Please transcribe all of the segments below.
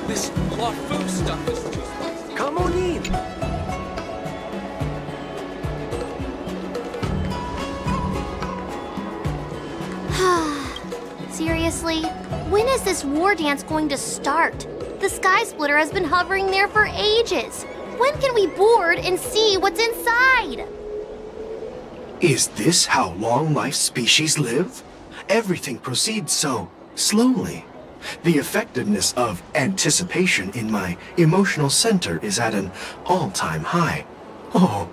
This Lafu stuff is too spicy. Come on in. Seriously? When is this war dance going to start? The Sky Splitter has been hovering there for ages. When can we board and see what's inside? Is this how long-life species live? Everything proceeds so slowly. The effectiveness of anticipation in my emotional center is at an all-time high. Oh,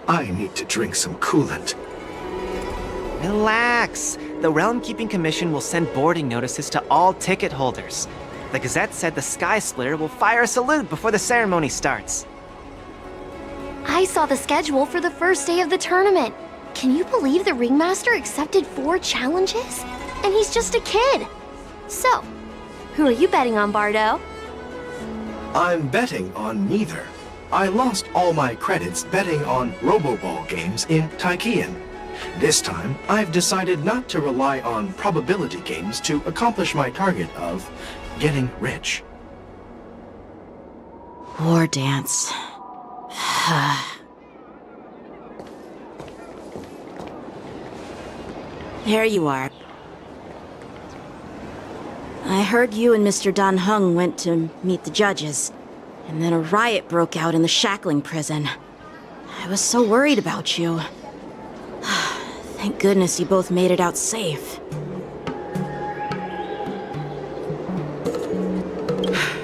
I need to drink some coolant. Relax. The Realm Keeping Commission will send boarding notices to all ticket holders. The Gazette said the Sky Splitter will fire a salute before the ceremony starts. I saw the schedule for the first day of the tournament. Can you believe the Ringmaster accepted 4 challenges? And he's just a kid. So, who are you betting on, Bardo? I'm betting on neither. I lost all my credits betting on Roboball games in Taikian. This time, I've decided not to rely on probability games to accomplish my target of getting rich. War dance. There you are. I heard you and Mr. Dan Heng went to meet the judges, and then a riot broke out in the shackling prison. I was so worried about you. Thank goodness you both made it out safe.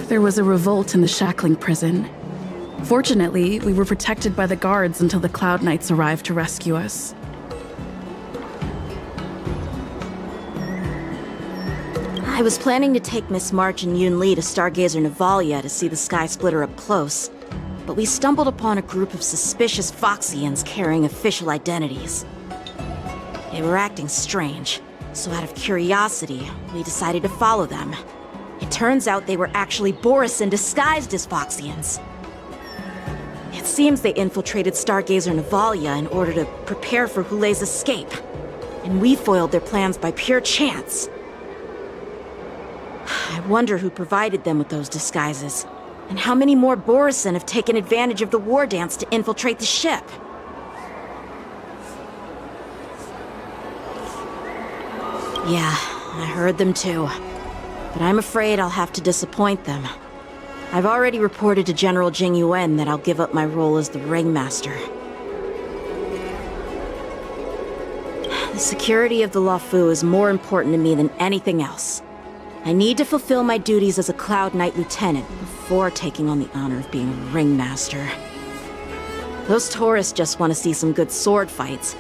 There was a revolt in the shackling prison. Fortunately, we were protected by the guards until the Cloud Knights arrived to rescue us. I was planning to take Miss March and Yoon Lee to Stargazer Navalia to see the Sky Splitter up close, but we stumbled upon a group of suspicious Foxians carrying official identities. They were acting strange, so out of curiosity, we decided to follow them. It turns out they were actually Borisin disguised as Foxians. It seems they infiltrated Stargazer Navalia in order to prepare for Hulei's escape, and we foiled their plans by pure chance. I wonder who provided them with those disguises, and how many more Borisin have taken advantage of the war dance to infiltrate the ship. Yeah, I heard them too. But I'm afraid I'll have to disappoint them. I've already reported to General Jing Yuan that I'll give up my role as the Ringmaster. The security of the Lafu is more important to me than anything else. I need to fulfill my duties as a Cloud Knight Lieutenant before taking on the honor of being a Ringmaster. Those tourists just want to see some good sword fights.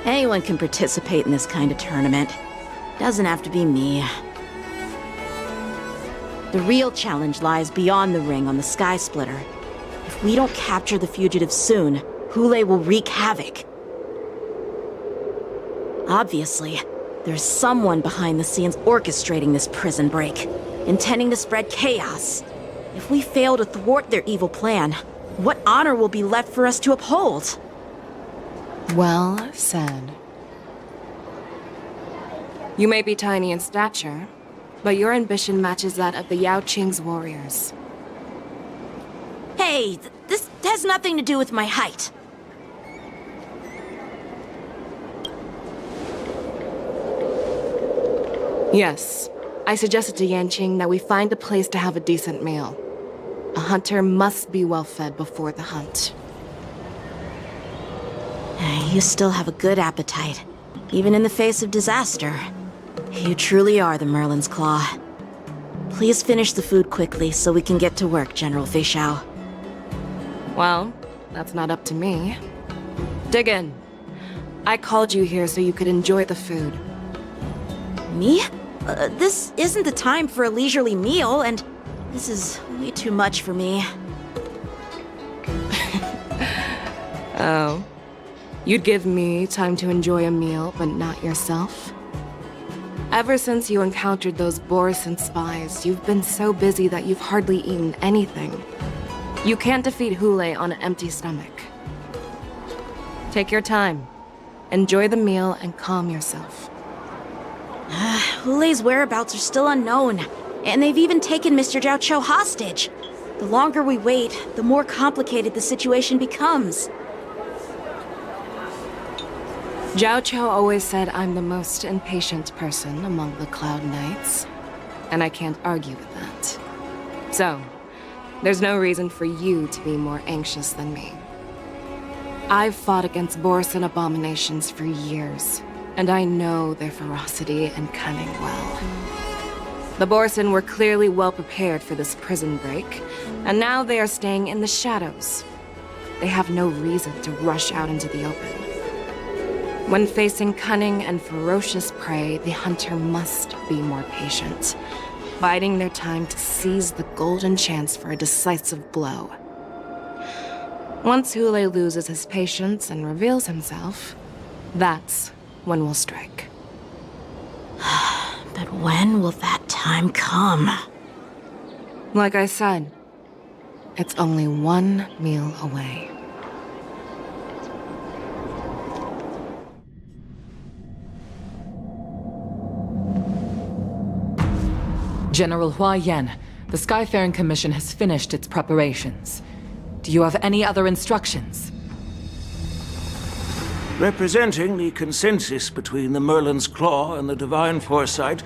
Anyone can participate in this kind of tournament. Doesn't have to be me. The real challenge lies beyond the ring on the Sky Splitter. If we don't capture the fugitives soon, Hulei will wreak havoc. Obviously, there's someone behind the scenes orchestrating this prison break, intending to spread chaos. If we fail to thwart their evil plan, what honor will be left for us to uphold? Well said. You may be tiny in stature, but your ambition matches that of the Yao Qing's warriors. Hey, this has nothing to do with my height. Yes, I suggested to Yanqing that we find a place to have a decent meal. A hunter must be well fed before the hunt. You still have a good appetite, even in the face of disaster. You truly are the Merlin's Claw. Please finish the food quickly so we can get to work, General Fei Xiao. Well, that's not up to me. Dig in. I called you here so you could enjoy the food. Me? This isn't the time for a leisurely meal, and this is way too much for me. Oh. You'd give me time to enjoy a meal, but not yourself? Ever since you encountered those Borisin spies, you've been so busy that you've hardly eaten anything. You can't defeat Hulei on an empty stomach. Take your time. Enjoy the meal and calm yourself. Hulei's whereabouts are still unknown, And they've even taken Mr. Xianzhou hostage. The longer we wait, the more complicated the situation becomes. Xianzhou always said I'm the most impatient person among the Cloud Knights, and I can't argue with that. So, there's no reason for you to be more anxious than me. I've fought against Borisin abominations for years, and I know their ferocity and cunning well. The Borisin were clearly well prepared for this prison break, and now they are staying in the shadows. They have no reason to rush out into the open. When facing cunning and ferocious prey, the hunter must be more patient, biding their time to seize the golden chance for a decisive blow. Once Hule loses his patience and reveals himself, that's when we'll strike. But when will that time come? Like I said, it's only one meal away. General Hua Yan, the Skyfaring Commission has finished its preparations. Do you have any other instructions? Representing the consensus between the Merlin's Claw and the Divine Foresight,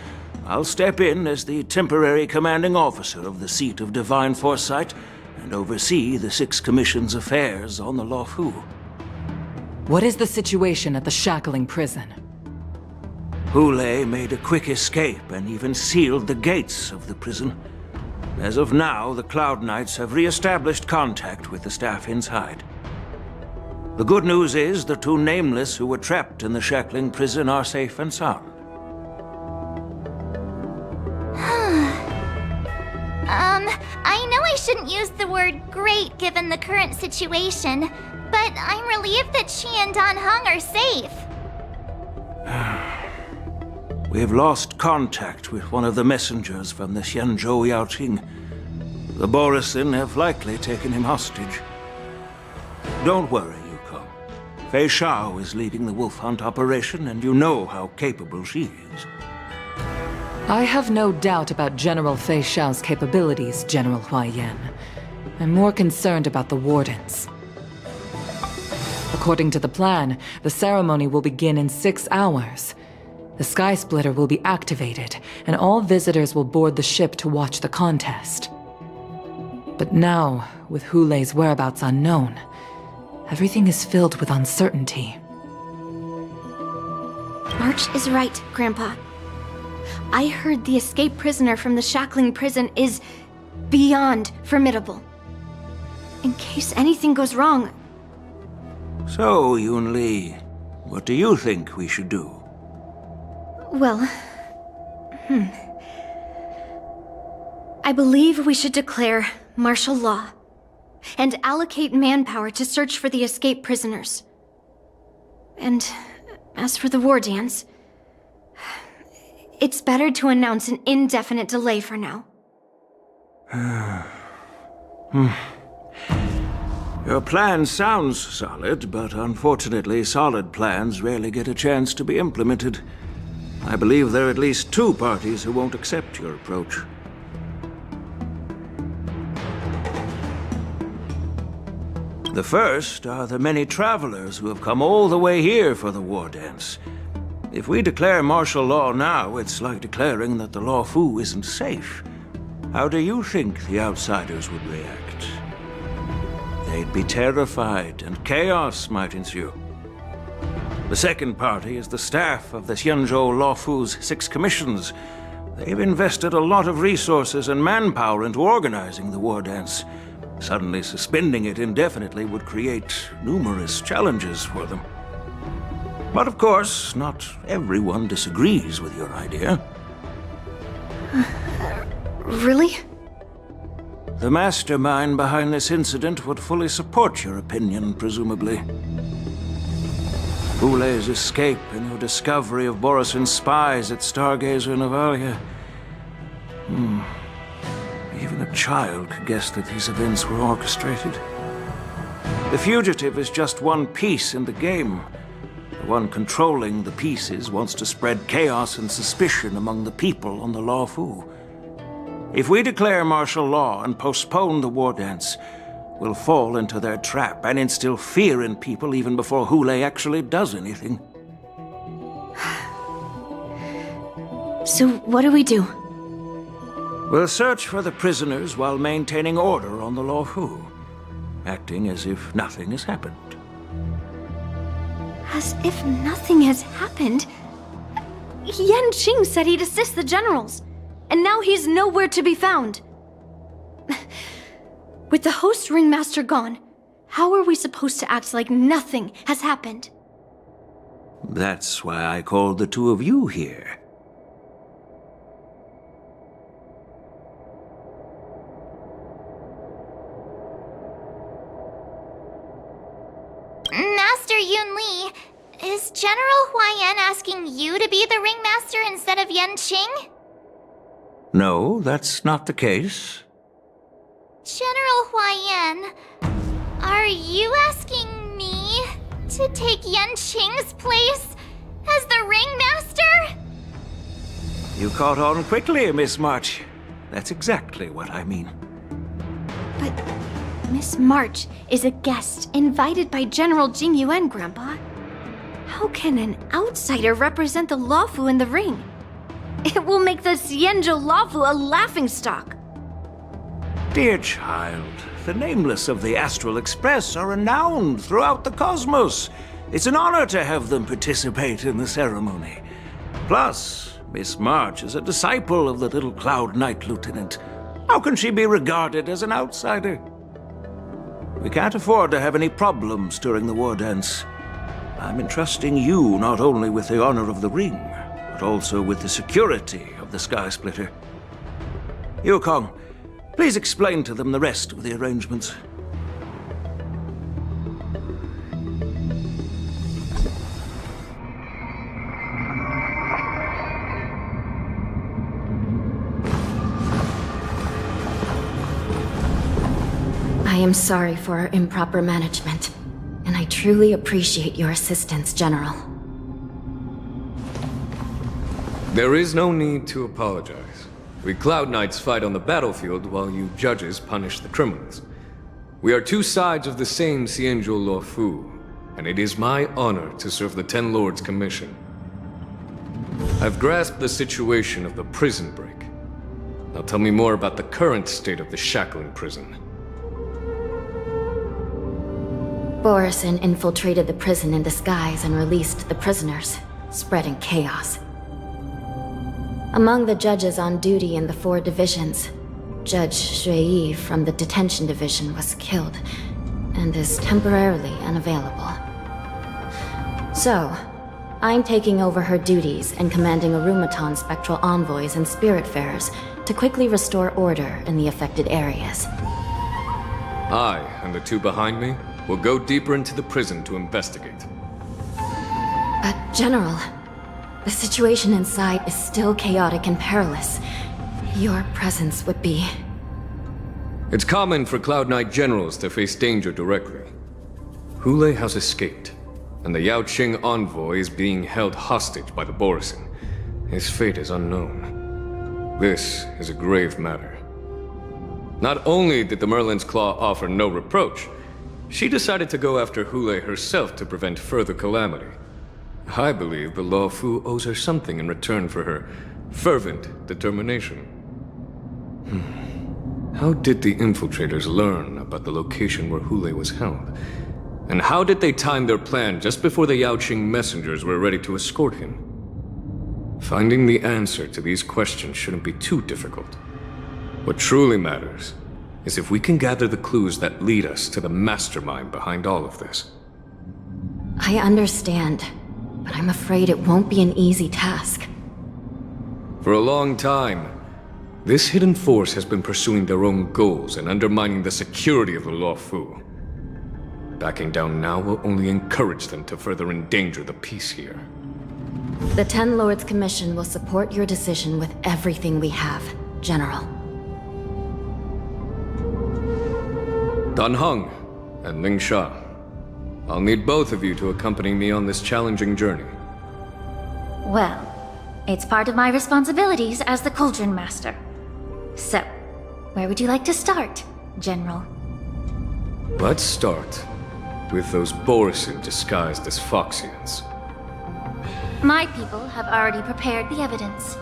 I'll step in as the temporary commanding officer of the seat of Divine Foresight and oversee the Six Commission's affairs on the Luofu. What is the situation at the shackling prison? Hule made a quick escape and even sealed the gates of the prison. As of now, the Cloud Knights have re-established contact with the staff inside. The good news is the two Nameless who were trapped in the shackling prison are safe and sound. I know I shouldn't use the word great given the current situation, but I'm relieved that she and Dan Heng are safe. We've lost contact with one of the messengers from the Xianzhou Yaoqing. The Borisin have likely taken him hostage. Don't worry, Yuko. Fei Shao is leading the wolf hunt operation, and you know how capable she is. I have no doubt about General Fei Shao's capabilities, General Hua Yan. I'm more concerned about the Wardens. According to the plan, the ceremony will begin in 6 hours. The Sky Splitter will be activated, and all visitors will board the ship to watch the contest. But now, with Hule's whereabouts unknown, everything is filled with uncertainty. March is right, Grandpa. I heard the escaped prisoner from the shackling prison is beyond formidable. In case anything goes wrong... So, Yun-Li, what do you think we should do? Well... I believe we should declare martial law and allocate manpower to search for the escaped prisoners. And as for the war dance, it's better to announce an indefinite delay for now. Your plan sounds solid, but unfortunately solid plans rarely get a chance to be implemented. I believe there are at least 2 parties who won't accept your approach. The first are the many travelers who have come all the way here for the war dance. If we declare martial law now, it's like declaring that the Luofu isn't safe. How do you think the outsiders would react? They'd be terrified, and chaos might ensue. The second party is the staff of the Xianzhou Luofu's 6 commissions. They've invested a lot of resources and manpower into organizing the war dance. Suddenly suspending it indefinitely would create numerous challenges for them. But of course, not everyone disagrees with your idea. Really? The mastermind behind this incident would fully support your opinion, presumably. Hule's escape and your discovery of Borisin's spies at Stargazer Navalia. Even a child could guess that these events were orchestrated. The fugitive is just one piece in the game. The one controlling the pieces wants to spread chaos and suspicion among the people on the Luofu. If we declare martial law and postpone the war dance, we'll fall into their trap and instill fear in people even before Hule actually does anything. So, what do we do? We'll search for the prisoners while maintaining order on the Luofu, acting as if nothing has happened. As if nothing has happened? Yanqing said he'd assist the generals, and now he's nowhere to be found. With the host ringmaster gone, how are we supposed to act like nothing has happened? That's why I called the two of you here. Master Yunli, is General Huaiyan asking you to be the ringmaster instead of Yanqing? No, that's not the case. General Huaiyan, are you asking me to take Yanqing's place as the ringmaster? You caught on quickly, Miss March. That's exactly what I mean. But Miss March is a guest invited by General Jing Yuan, Grandpa. How can an outsider represent the Luofu in the ring? It will make the Xianzhou Luofu a laughingstock. Dear child, the nameless of the Astral Express are renowned throughout the cosmos. It's an honor to have them participate in the ceremony. Plus, Miss March is a disciple of the little Cloud Knight Lieutenant. How can she be regarded as an outsider? We can't afford to have any problems during the war dance. I'm entrusting you not only with the honor of the ring, but also with the security of the Sky Splitter. Yukong, please explain to them the rest of the arrangements. I am sorry for our improper management, and I truly appreciate your assistance, General. There is no need to apologize. We Cloud Knights fight on the battlefield while you judges punish the criminals. We are two sides of the same Xianzhou Luofu, and it is my honor to serve the Ten Lords' commission. I've grasped the situation of the prison break. Now tell me more about the current state of the shackling prison. Borisin infiltrated the prison in disguise and released the prisoners, spreading chaos. Among the judges on duty in the 4 divisions, Judge Shui from the detention division was killed and is temporarily unavailable. So, I'm taking over her duties and commanding Arumaton spectral envoys and spiritfarers to quickly restore order in the affected areas. I, and the two behind me, will go deeper into the prison to investigate. But, General, the situation inside is still chaotic and perilous. Your presence would be... It's common for Cloud Knight generals to face danger directly. Hule has escaped, and the Yaoqing envoy is being held hostage by the Borisin. His fate is unknown. This is a grave matter. Not only did the Merlin's Claw offer no reproach, she decided to go after Hule herself to prevent further calamity. I believe the Luofu owes her something in return for her fervent determination. How did the infiltrators learn about the location where Hule was held? And how did they time their plan just before the Yaoqing messengers were ready to escort him? Finding the answer to these questions shouldn't be too difficult. What truly matters is if we can gather the clues that lead us to the mastermind behind all of this. I understand, but I'm afraid it won't be an easy task. For a long time, this hidden force has been pursuing their own goals and undermining the security of the Luofu. Backing down now will only encourage them to further endanger the peace here. The Ten Lords Commission will support your decision with everything we have, General. Dan Heng and Ling Sha, I'll need both of you to accompany me on this challenging journey. Well, it's part of my responsibilities as the Cauldron Master. So, where would you like to start, General? Let's start with those Borison disguised as Foxians. My people have already prepared the evidence.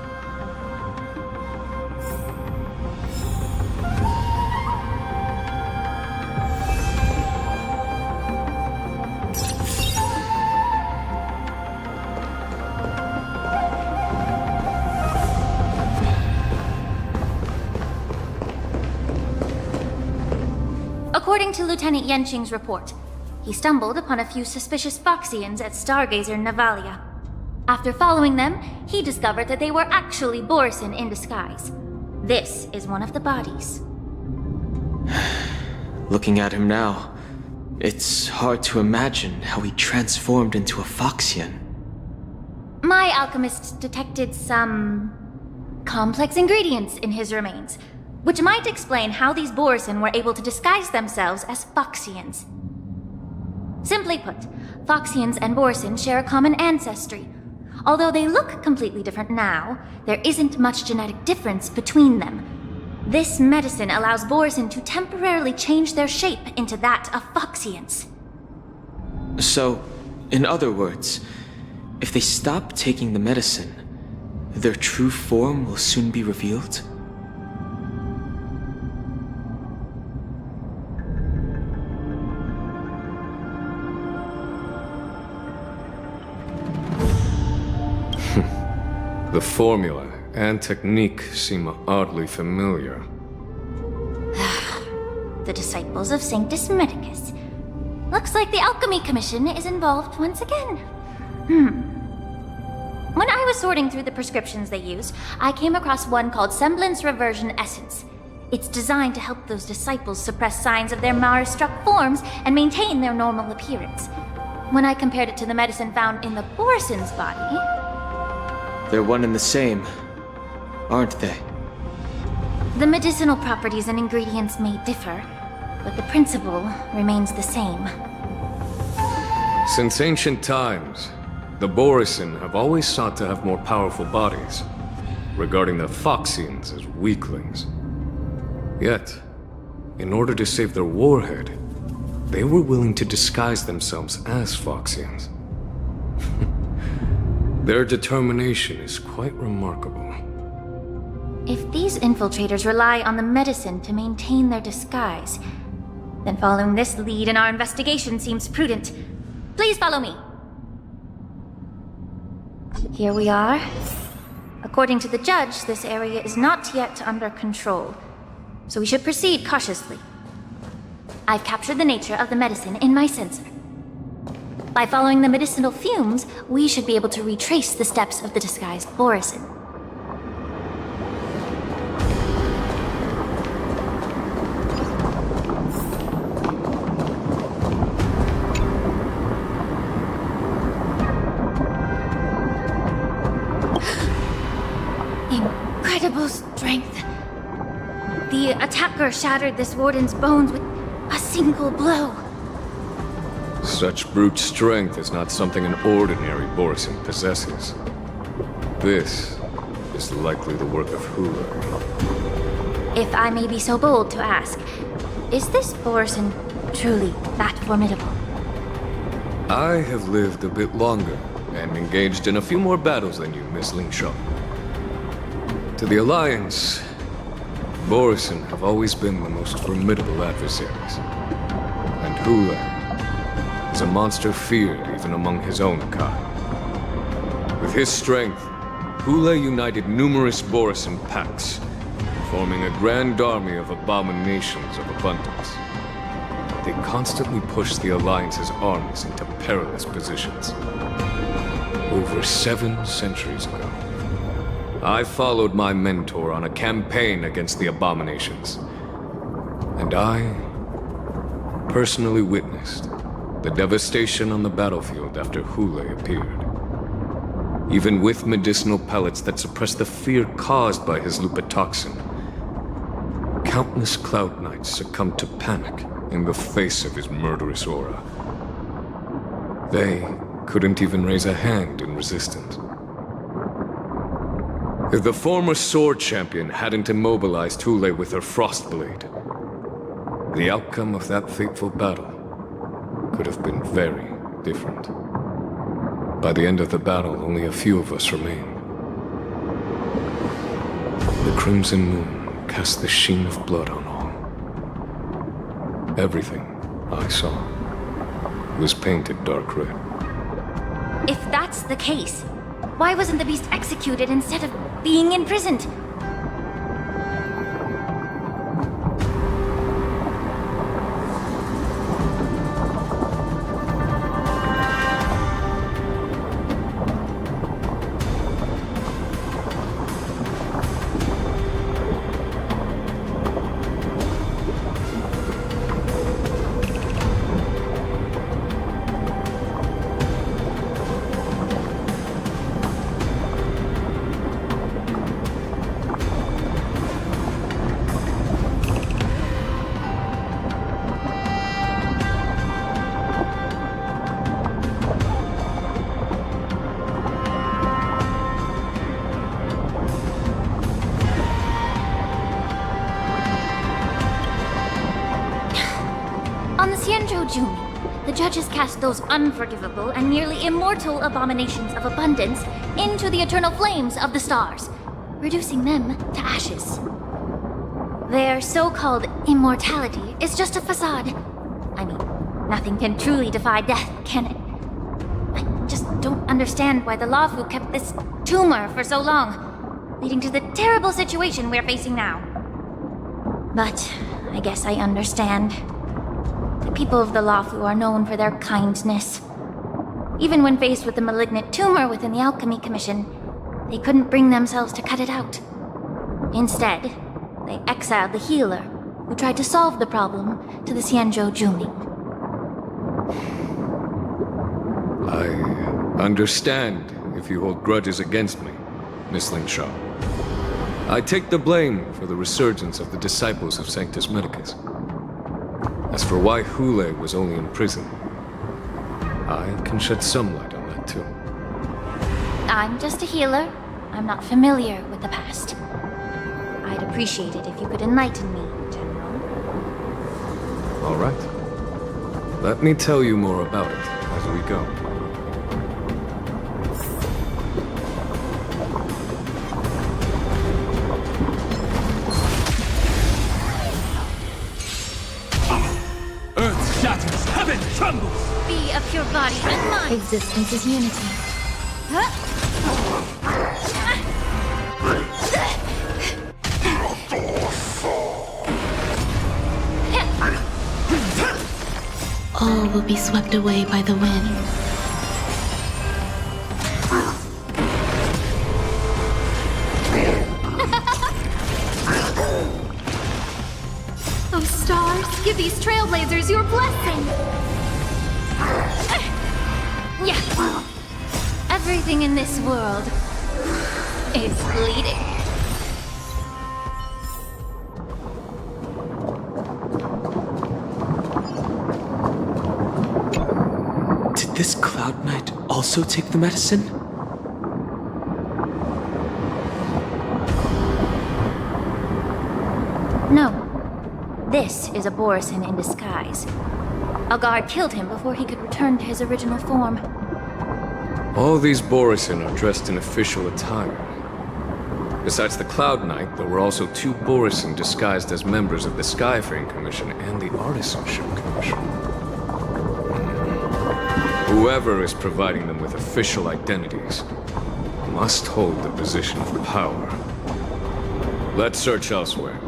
According to Lieutenant Yenqing's report, he stumbled upon a few suspicious Foxians at Stargazer Navalia. After following them, he discovered that they were actually Borison in disguise. This is one of the bodies. Looking at him now, it's hard to imagine how he transformed into a Foxian. My alchemists detected some complex ingredients in his remains, which might explain how these Borison were able to disguise themselves as Foxians. Simply put, Foxians and Borison share a common ancestry. Although they look completely different now, there isn't much genetic difference between them. This medicine allows Borison to temporarily change their shape into that of Foxians. So, in other words, if they stop taking the medicine, their true form will soon be revealed? The formula and technique seem oddly familiar. The disciples of Sanctus Medicus. Looks like the Alchemy Commission is involved once again. When I was sorting through the prescriptions they used, I came across one called Semblance Reversion Essence. It's designed to help those disciples suppress signs of their Mara-struck forms and maintain their normal appearance. When I compared it to the medicine found in the Borison's body... They're one and the same, aren't they? The medicinal properties and ingredients may differ, but the principle remains the same. Since ancient times, the Borison have always sought to have more powerful bodies, regarding the Foxians as weaklings. Yet, in order to save their warhead, they were willing to disguise themselves as Foxians. Their determination is quite remarkable. If these infiltrators rely on the medicine to maintain their disguise, then following this lead in our investigation seems prudent. Please follow me. Here we are. According to the judge, this area is not yet under control, so we should proceed cautiously. I've captured the nature of the medicine in my sensor. By following the medicinal fumes, we should be able to retrace the steps of the disguised Borison. Incredible strength. The attacker shattered this warden's bones with a single blow. Such brute strength is not something an ordinary Borison possesses. This is likely the work of Hula. If I may be so bold to ask, is this Borison truly that formidable? I have lived a bit longer and engaged in a few more battles than you, Miss Lingshaw. To the Alliance, Borison have always been the most formidable adversaries. And Hula is a monster feared even among his own kind. With his strength, Hula united numerous Borison packs, forming a grand army of abominations of abundance. They constantly pushed the Alliance's armies into perilous positions. Over 7 centuries ago, I followed my mentor on a campaign against the abominations. And I personally witnessed the devastation on the battlefield after Hule appeared. Even with medicinal pellets that suppressed the fear caused by his lupatoxin, countless Cloud Knights succumbed to panic in the face of his murderous aura. They couldn't even raise a hand in resistance. If the former sword champion hadn't immobilized Thule with her Frostblade, the outcome of that fateful battle could have been very different. By the end of the battle, only a few of us remained. The crimson moon cast the sheen of blood on all. Everything I saw was painted dark red. If that's the case, why wasn't the beast executed instead of being imprisoned? On the Xianzhou, the judges cast those unforgivable and nearly immortal abominations of abundance into the eternal flames of the stars, reducing them to ashes. Their so-called immortality is just a facade. I mean, nothing can truly defy death, can it? I just don't understand why the Lawfu kept this tumor for so long, leading to the terrible situation we're facing now. But I guess I understand. The people of the Lawfu are known for their kindness. Even when faced with the malignant tumor within the Alchemy Commission, they couldn't bring themselves to cut it out. Instead, they exiled the healer, who tried to solve the problem, to the Xianzhou Jumi. I understand if you hold grudges against me, Miss Lingshaw. I take the blame for the resurgence of the disciples of Sanctus Medicus. As for why Hule was only in prison, I can shed some light on that too. I'm just a healer. I'm not familiar with the past. I'd appreciate it if you could enlighten me, General. All right. Let me tell you more about it as we go. Earth shatters, heaven trembles! Be of pure body and mind. Existence is unity. All will be swept away by the wind. Oh, stars, give these trailblazers your blessing! Yeah. Everything in this world is bleeding. Did this Cloud Knight also take the medicine? No. This is a Borisin in disguise. A guard killed him before he could return to his original form. All these Borisin are dressed in official attire. Besides the Cloud Knight, there were also two Borisin disguised as members of the Skyfaring Commission and the Artisanship Commission. Whoever is providing them with official identities must hold the position of power. Let's search elsewhere.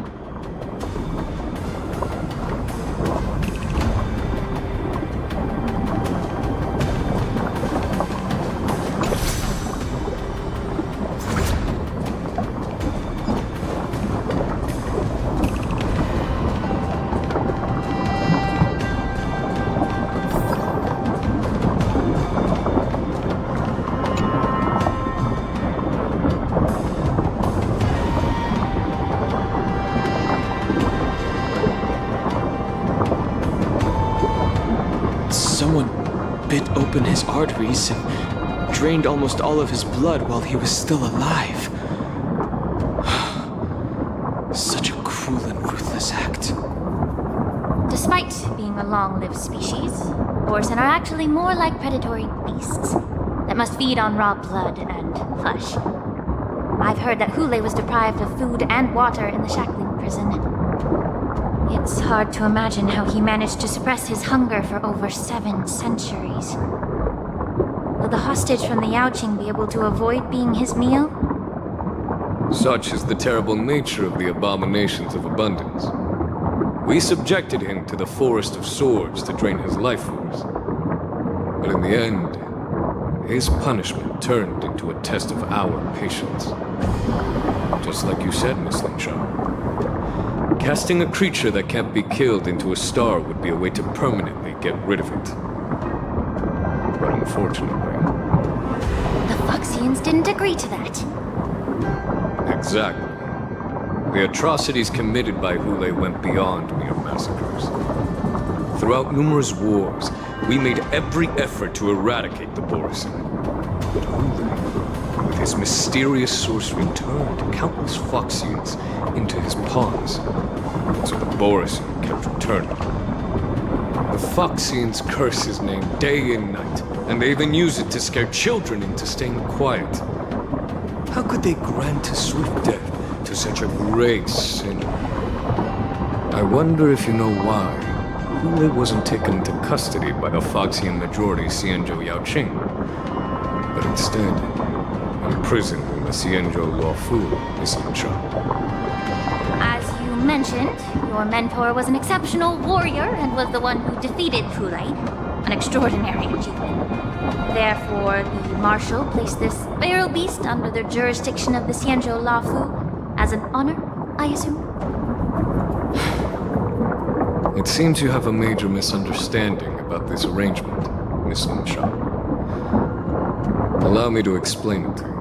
Opened his arteries and drained almost all of his blood while he was still alive. infamous act. Despite being a long-lived species, Borsen are actually more like predatory beasts that must feed on raw blood and flesh. I've heard that Hule was deprived of food and water in the shackling prison. It's hard to imagine how he managed to suppress his hunger for over 7 centuries. Will the hostage from the Yaoqing be able to avoid being his meal? Such is the terrible nature of the abominations of abundance. We subjected him to the Forest of Swords to drain his life force. But in the end, his punishment turned into a test of our patience. Just like you said, Miss Xianzhou. Casting a creature that can't be killed into a star would be a way to permanently get rid of it. But unfortunately... The Foxians didn't agree to that. Exactly. The atrocities committed by Hule went beyond mere massacres. Throughout numerous wars, we made every effort to eradicate the Borsen. But Hule, with his mysterious sorcery, turned countless Foxians into his pawns. So the Borsen kept returning. The Foxians curse his name day and night, and they even use it to scare children into staying quiet. How could they grant a swift death to such a great sinner? I wonder if you know why Hule wasn't taken into custody by the Foxian majority Xianzhou Yaoqing, but instead imprisoned in the Xianzhou Luofu, Miss Xianzhou. As you mentioned, your mentor was an exceptional warrior and was the one who defeated Hule, an extraordinary achievement. Therefore, the Marshal placed this feral beast under the jurisdiction of the Xianzhou Luofu as an honor, I assume? It seems you have a major misunderstanding about this arrangement, Miss Xianzhou. Allow me to explain it to you.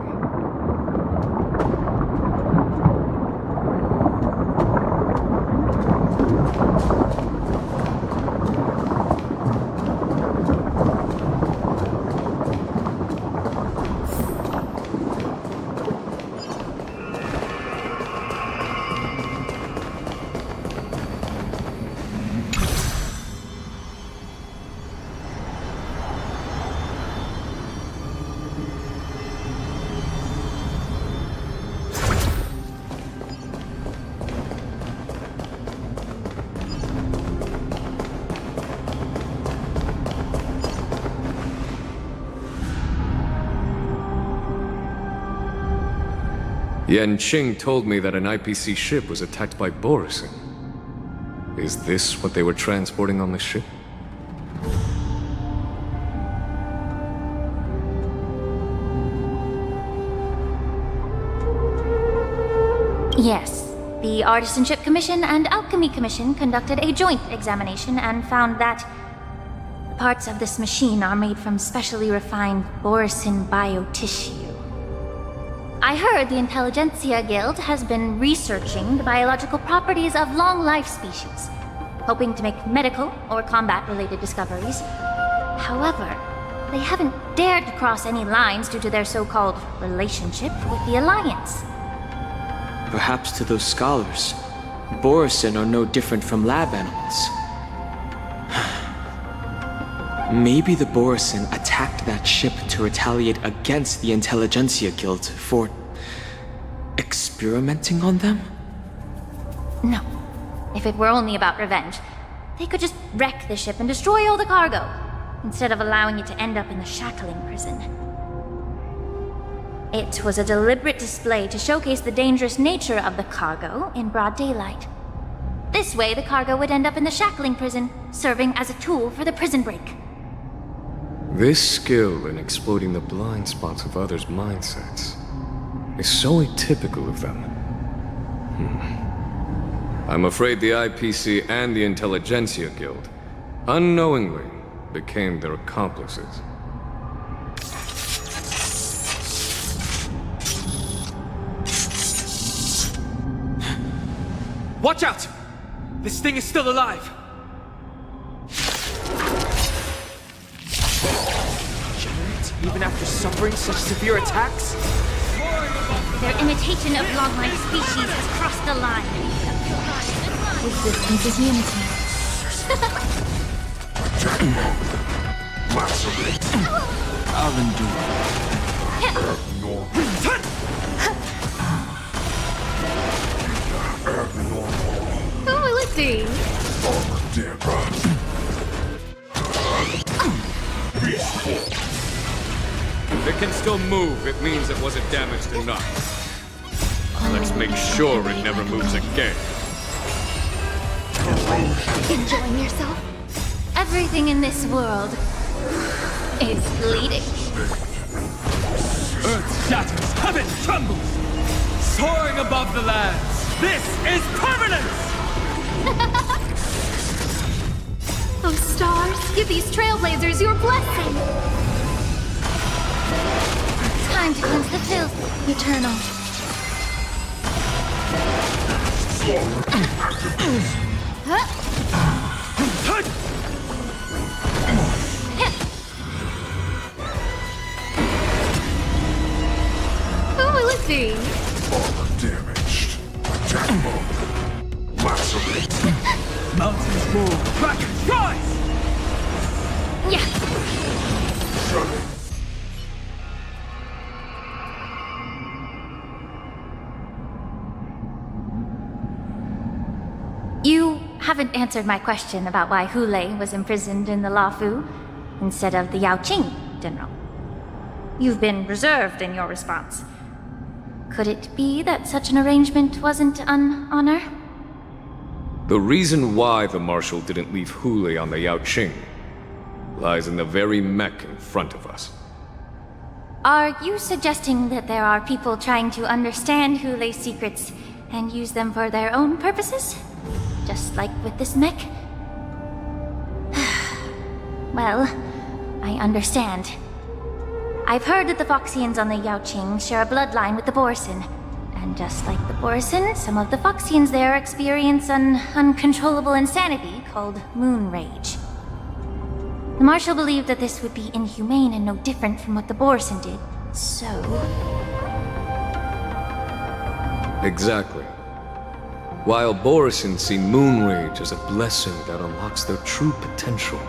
Yanqing told me that an IPC ship was attacked by Borsen. Is this what they were transporting on the ship? Yes. The Artisanship Commission and Alchemy Commission conducted a joint examination and found that parts of this machine are made from specially refined Borsen biotissue. I heard the Intelligentsia Guild has been researching the biological properties of long-life species, hoping to make medical or combat-related discoveries. However, they haven't dared to cross any lines due to their so-called relationship with the Alliance. Perhaps to those scholars, Borsen are no different from lab animals. Maybe the Borsen attacked that ship to retaliate against the Intelligentsia Guild for experimenting on them? No. If it were only about revenge, they could just wreck the ship and destroy all the cargo, instead of allowing it to end up in the shackling prison. It was a deliberate display to showcase the dangerous nature of the cargo in broad daylight. This way, the cargo would end up in the shackling prison, serving as a tool for the prison break. This skill in exploiting the blind spots of others' mindsets is so atypical of them. I'm afraid the IPC and the Intelligentsia Guild unknowingly became their accomplices. Watch out! This thing is still alive! Even after suffering such severe attacks? Their imitation of long-life species has crossed the line. Resistance is unity. I'll endure. Who will it be? If it can still move, it means it wasn't damaged enough. Let's make sure it never moves again. Enjoying yourself? Everything in this world is bleeding. Earth shatters, heaven trembles! Soaring above the lands, this is permanence! Oh, stars, give these trailblazers your blessing! Time to cleanse the filth, Eternal. Who will it be? Mountains roar, dragons rise! You haven't answered my question about why Hulei was imprisoned in the Luofu instead of the Yaoqing, General. You've been reserved in your response. Could it be that such an arrangement wasn't an honor? The reason why the Marshal didn't leave Hulei on the Yaoqing lies in the very mech in front of us. Are you suggesting that there are people trying to understand Hulei's secrets and use them for their own purposes? Just like with this mech? Well, I understand. I've heard that the Foxians on the Yaoqing share a bloodline with the Borson. And just like the Borson, some of the Foxians there experience an uncontrollable insanity called moon rage. The Marshal believed that this would be inhumane and no different from what the Borson did, so... Exactly. While Borson see moon rage as a blessing that unlocks their true potential,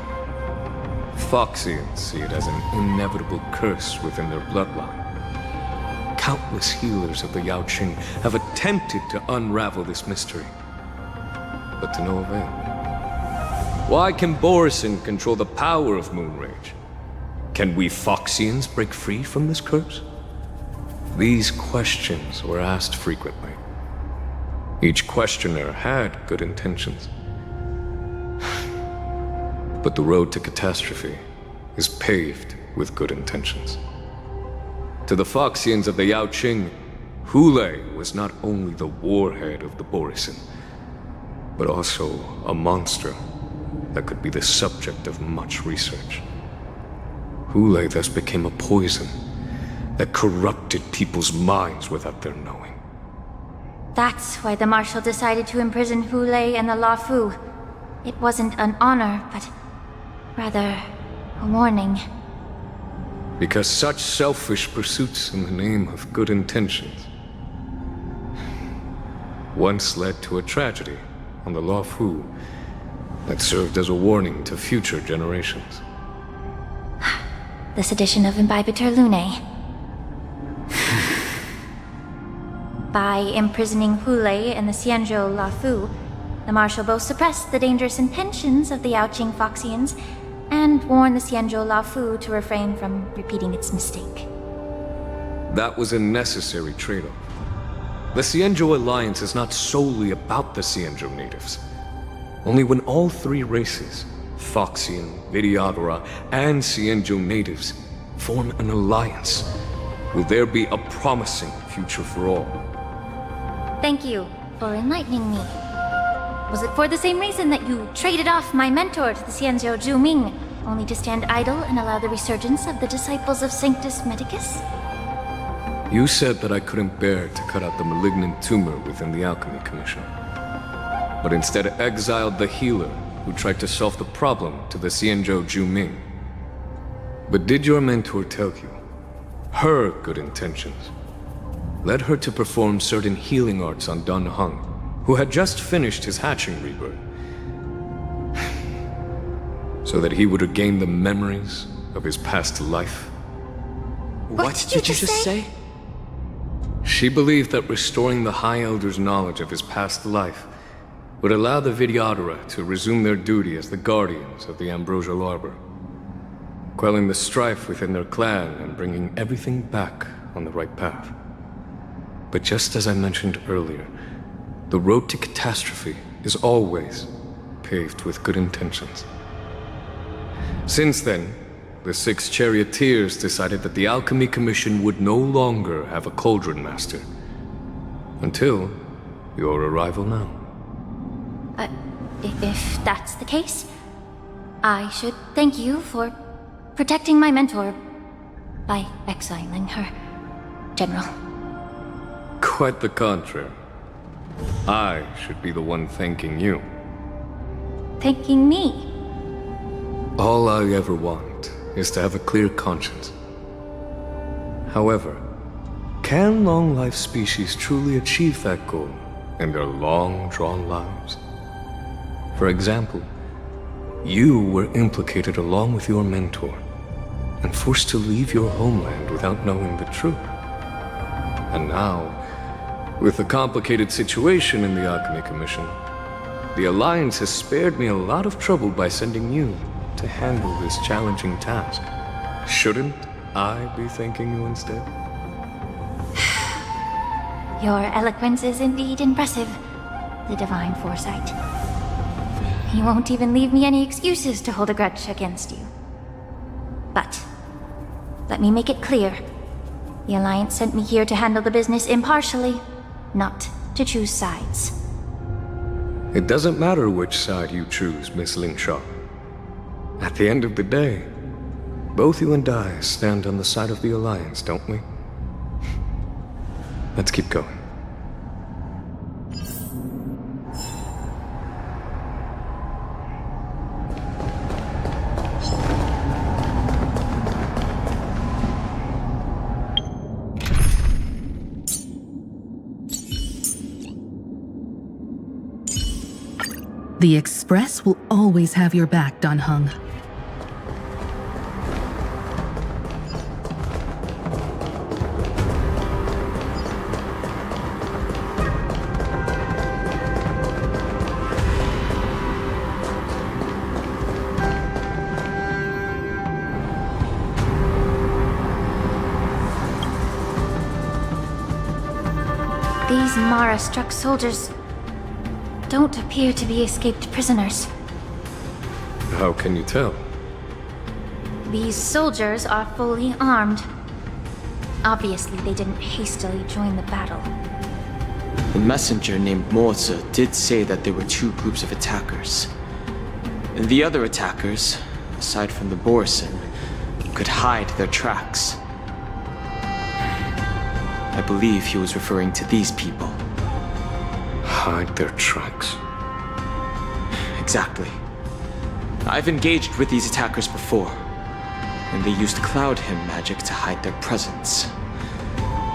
Foxians see it as an inevitable curse within their bloodline. Countless healers of the Yaoqing have attempted to unravel this mystery, but to no avail. Why can Borson control the power of moon rage? Can we Foxians break free from this curse? These questions were asked frequently. Each questioner had good intentions. But the road to catastrophe is paved with good intentions. To the Foxians of the Yaoqing, Hulei was not only the warhead of the Borson, but also a monster that could be the subject of much research. Hulei thus became a poison that corrupted people's minds without their knowing. That's why the Marshal decided to imprison Hulei and the Luofu. It wasn't an honor, but rather a warning. Because such selfish pursuits in the name of good intentions once led to a tragedy on the Luofu that served as a warning to future generations. The sedition of Imbibitor Lunae. By imprisoning Hulei and the Xianzhou Luofu, the Marshal both suppressed the dangerous intentions of the Yaoqing Foxians and warned the Xianzhou Luofu to refrain from repeating its mistake. That was a necessary trade-off. The Xianzhou alliance is not solely about the Xianzhou natives. Only when all three races, Foxian, Vidyadhara, and Xianzhou natives, form an alliance, will there be a promising future for all. Thank you for enlightening me. Was it for the same reason that you traded off my mentor to the Xianzhou Zhuming, only to stand idle and allow the resurgence of the disciples of Sanctus Medicus? You said that I couldn't bear to cut out the malignant tumor within the Alchemy Commission, but instead exiled the healer who tried to solve the problem to the Xianzhou Zhuming. But did your mentor tell you her good intentions led her to perform certain healing arts on Dun Heng, who had just finished his hatching rebirth, so that he would regain the memories of his past life. What did you just say? She believed that restoring the High Elder's knowledge of his past life would allow the Vidyadhara to resume their duty as the guardians of the Ambrosial Arbor, quelling the strife within their clan and bringing everything back on the right path. But just as I mentioned earlier, the road to catastrophe is always paved with good intentions. Since then, the 6 charioteers decided that the Alchemy Commission would no longer have a cauldron master. Until your arrival now. If that's the case, I should thank you for protecting my mentor by exiling her, General. Quite the contrary. I should be the one thanking you. Thanking me? All I ever want is to have a clear conscience. However, can long-life species truly achieve that goal in their long-drawn lives? For example, you were implicated along with your mentor and forced to leave your homeland without knowing the truth. And now, with the complicated situation in the Alchemy Commission, the Alliance has spared me a lot of trouble by sending you to handle this challenging task. Shouldn't I be thanking you instead? Your eloquence is indeed impressive, the divine foresight. You won't even leave me any excuses to hold a grudge against you. But, let me make it clear. The Alliance sent me here to handle the business impartially, not to choose sides. It doesn't matter which side you choose, Miss Lingshaw. At the end of the day, both you and I stand on the side of the Alliance, don't we? Let's keep going. The Express will always have your back, Dan Heng. These Mara-struck soldiers don't appear to be escaped prisoners. How can you tell? These soldiers are fully armed. Obviously, they didn't hastily join the battle. The messenger named Moza did say that there were 2 groups of attackers. And the other attackers, aside from the Borison, could hide their tracks. I believe he was referring to these people. Hide their tracks? Exactly. I've engaged with these attackers before, and they used Cloud Hymn magic to hide their presence.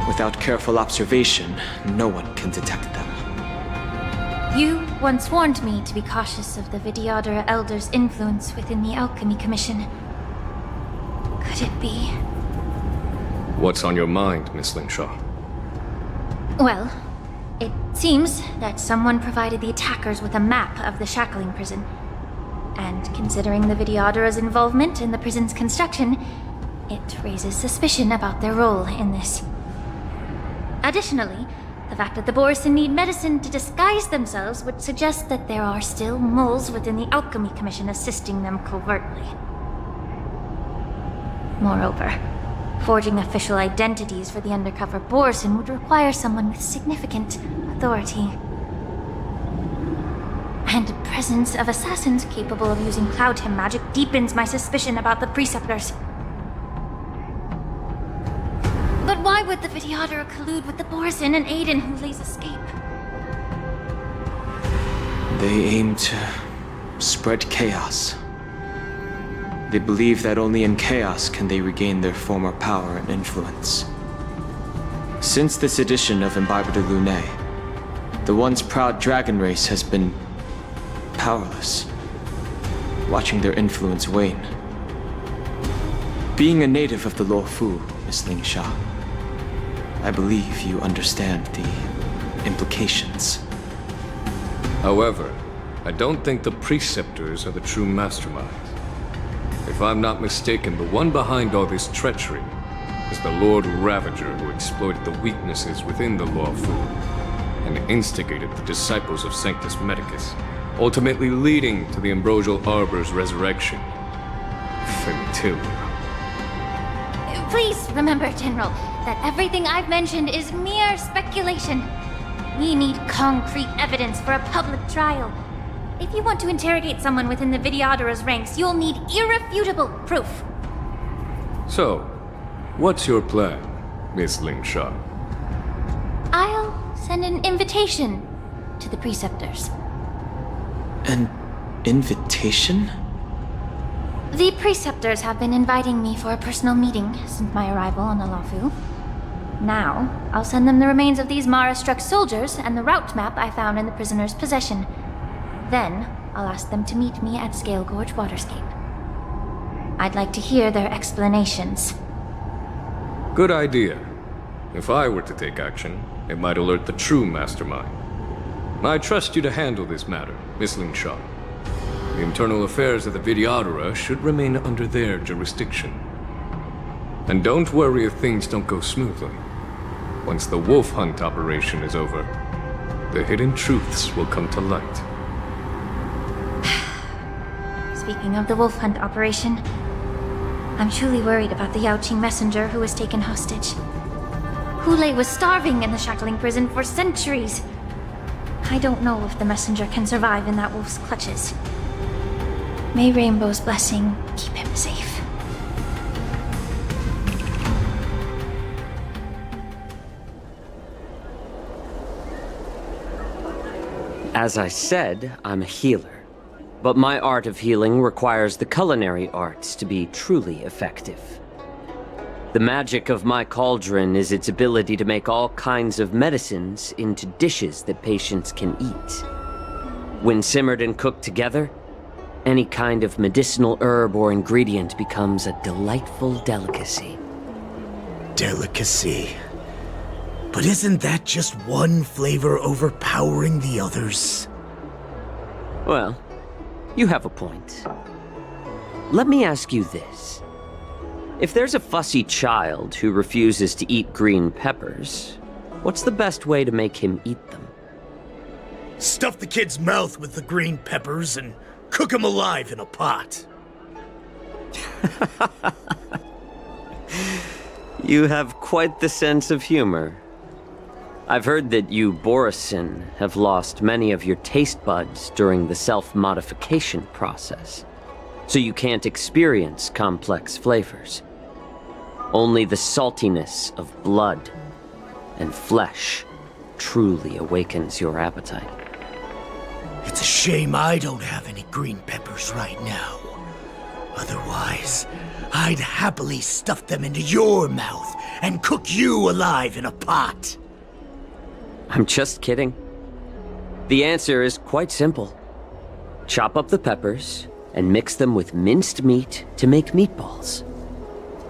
Without careful observation, no one can detect them. You once warned me to be cautious of the Vidyadhara Elder's influence within the Alchemy Commission. Could it be? What's on your mind, Miss Lingshaw? Well, it seems that someone provided the attackers with a map of the shackling prison. And considering the Vidyadhara's involvement in the prison's construction, it raises suspicion about their role in this. Additionally, the fact that the Borison need medicine to disguise themselves would suggest that there are still moles within the Alchemy Commission assisting them covertly. Moreover, forging official identities for the undercover Borison would require someone with significant authority. And the presence of assassins capable of using Cloud Hymn magic deepens my suspicion about the Preceptors. But why would the Vidyadhara collude with the Borison and aid in Hulei's escape? They aim to spread chaos. They believe that only in chaos can they regain their former power and influence. Since this edition of Imbibe de Lune, The once proud dragon race has been powerless, watching their influence wane. Being a native of the Luofu, Miss Ling Sha, I believe you understand the implications. However, I don't think the Preceptors are the true masterminds. If I'm not mistaken, the one behind all this treachery is the Lord Ravager who exploited the weaknesses within the Luofu and instigated the disciples of Sanctus Medicus, ultimately leading to the Ambrosial Arbor's resurrection. Fentilia. Please remember, General, that everything I've mentioned is mere speculation. We need concrete evidence for a public trial. If you want to interrogate someone within the Videodara's ranks, you'll need irrefutable proof. So, what's your plan, Miss Ling Sha? I'll send an invitation to the Preceptors. An invitation? The Preceptors have been inviting me for a personal meeting since my arrival on the Luofu. Now, I'll send them the remains of these Mara-struck soldiers and the route map I found in the prisoner's possession. Then, I'll ask them to meet me at Scale Gorge Waterscape. I'd like to hear their explanations. Good idea. If I were to take action, it might alert the true mastermind. I trust you to handle this matter, Miss Ling Sha. The internal affairs of the Videodara should remain under their jurisdiction. And don't worry if things don't go smoothly. Once the wolf hunt operation is over, the hidden truths will come to light. Speaking of the wolf hunt operation, I'm truly worried about the Yaoqing messenger who was taken hostage. Hulei was starving in the shackling prison for centuries. I don't know if the messenger can survive in that wolf's clutches. May Rainbow's blessing keep him safe. As I said, I'm a healer. But my art of healing requires the culinary arts to be truly effective. The magic of my cauldron is its ability to make all kinds of medicines into dishes that patients can eat. When simmered and cooked together, any kind of medicinal herb or ingredient becomes a delightful delicacy. Delicacy? But isn't that just one flavor overpowering the others? Well, you have a point. Let me ask you this. If there's a fussy child who refuses to eat green peppers, what's the best way to make him eat them? Stuff the kid's mouth with the green peppers and cook him alive in a pot. You have quite the sense of humor. I've heard that you, Borisin, have lost many of your taste buds during the self-modification process, so you can't experience complex flavors. Only the saltiness of blood and flesh truly awakens your appetite. It's a shame I don't have any green peppers right now. Otherwise, I'd happily stuff them into your mouth and cook you alive in a pot. I'm just kidding. The answer is quite simple. Chop up the peppers and mix them with minced meat to make meatballs.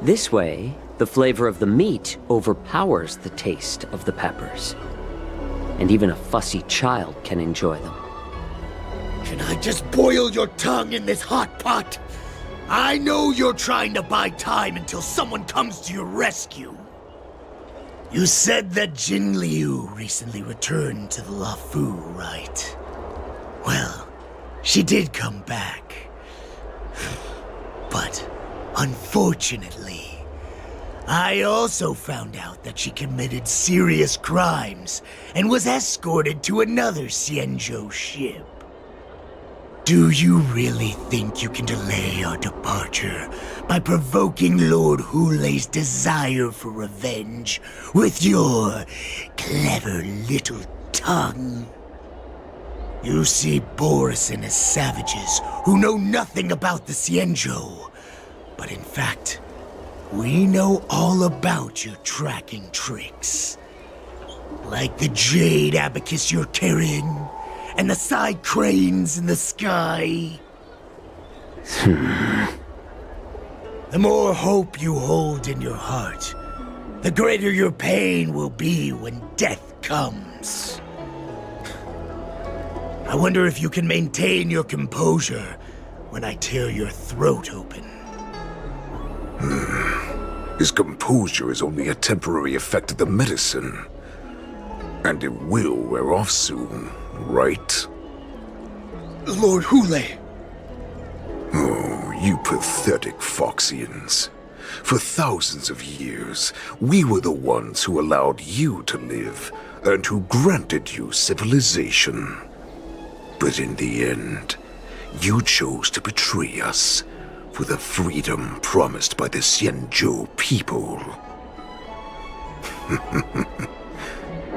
This way, the flavor of the meat overpowers the taste of the peppers. And even a fussy child can enjoy them. Can I just boil your tongue in this hot pot? I know you're trying to buy time until someone comes to your rescue. You said that Jin Liu recently returned to the Luofu, right? Well, she did come back. But, unfortunately, I also found out that she committed serious crimes and was escorted to another Xianzhou ship. Do you really think you can delay our departure by provoking Lord Hulei's desire for revenge with your clever little tongue? You see Borisin as savages who know nothing about the Xianzhou, but in fact, we know all about your tracking tricks. Like the jade abacus you're carrying, and the side cranes in the sky. The more hope you hold in your heart, the greater your pain will be when death comes. I wonder if you can maintain your composure when I tear your throat open. His composure is only a temporary effect of the medicine. And it will wear off soon, right? Lord Hule! Oh, you pathetic Foxians. For thousands of years, we were the ones who allowed you to live, and who granted you civilization. But in the end, you chose to betray us for the freedom promised by the Xianzhou people.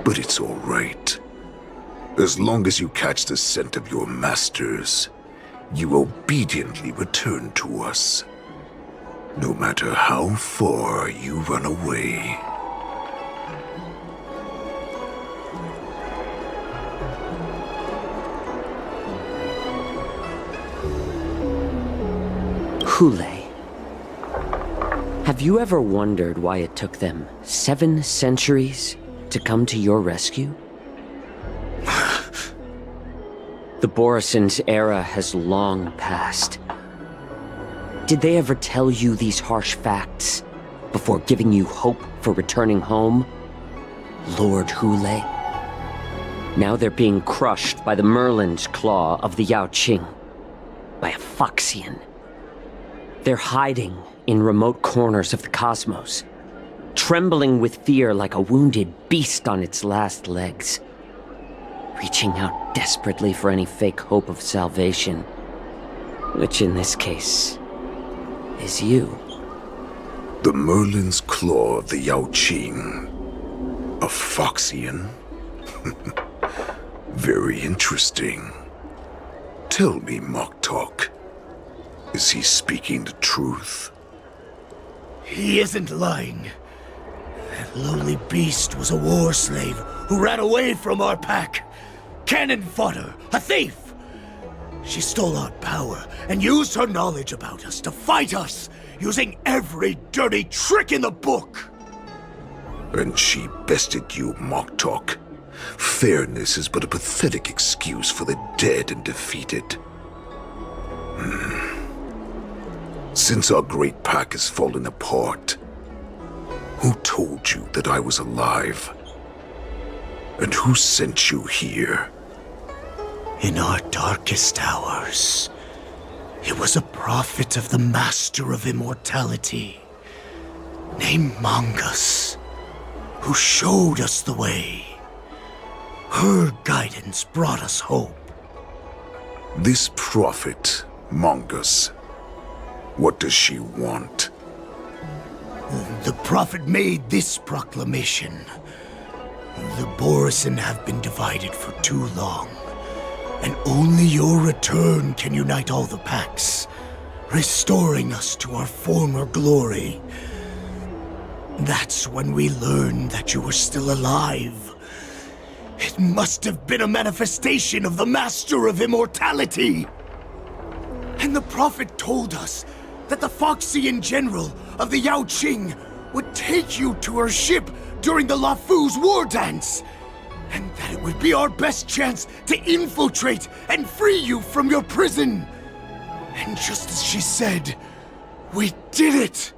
But it's all right. As long as you catch the scent of your masters, you obediently return to us. No matter how far you run away. Hule, have you ever wondered why it took them 7 centuries to come to your rescue? The Borison's era has long passed. Did they ever tell you these harsh facts before giving you hope for returning home, Lord Hule? Now they're being crushed by the Merlin's claw of the Yaoqing, by a Foxian. They're hiding in remote corners of the cosmos, trembling with fear like a wounded beast on its last legs, reaching out desperately for any fake hope of salvation, which in this case is you. The Merlin's claw of the Yaoqing. A Foxian? Very interesting. Tell me, Moktok, is he speaking the truth? He isn't lying. That lowly beast was a war slave who ran away from our pack. Cannon fodder, a thief! She stole our power and used her knowledge about us to fight us, using every dirty trick in the book! And she bested you, Moktok. Fairness is but a pathetic excuse for the dead and defeated. Since our great pack has fallen apart, who told you that I was alive? And who sent you here? In our darkest hours, it was a prophet of the Master of Immortality, named Mongus, who showed us the way. Her guidance brought us hope. This prophet, Mongus, what does she want? The prophet made this proclamation. The Borison have been divided for too long, and only your return can unite all the packs, restoring us to our former glory. That's when we learned that you were still alive. It must have been a manifestation of the Master of Immortality. And the prophet told us that the Foxian general of the Yaoqing would take you to her ship during the Lafu's war dance, and that it would be our best chance to infiltrate and free you from your prison. And just as she said, we did it!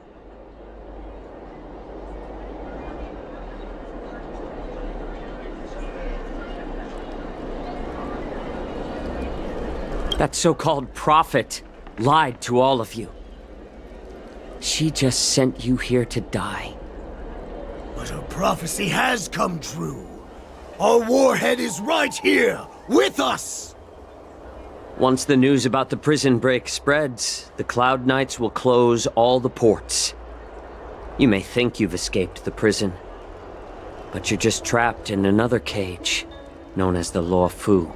That so-called prophet lied to all of you. She just sent you here to die. But her prophecy has come true. Our warhead is right here, with us! Once the news about the prison break spreads, the Cloud Knights will close all the ports. You may think you've escaped the prison, but you're just trapped in another cage, known as the Law Fu.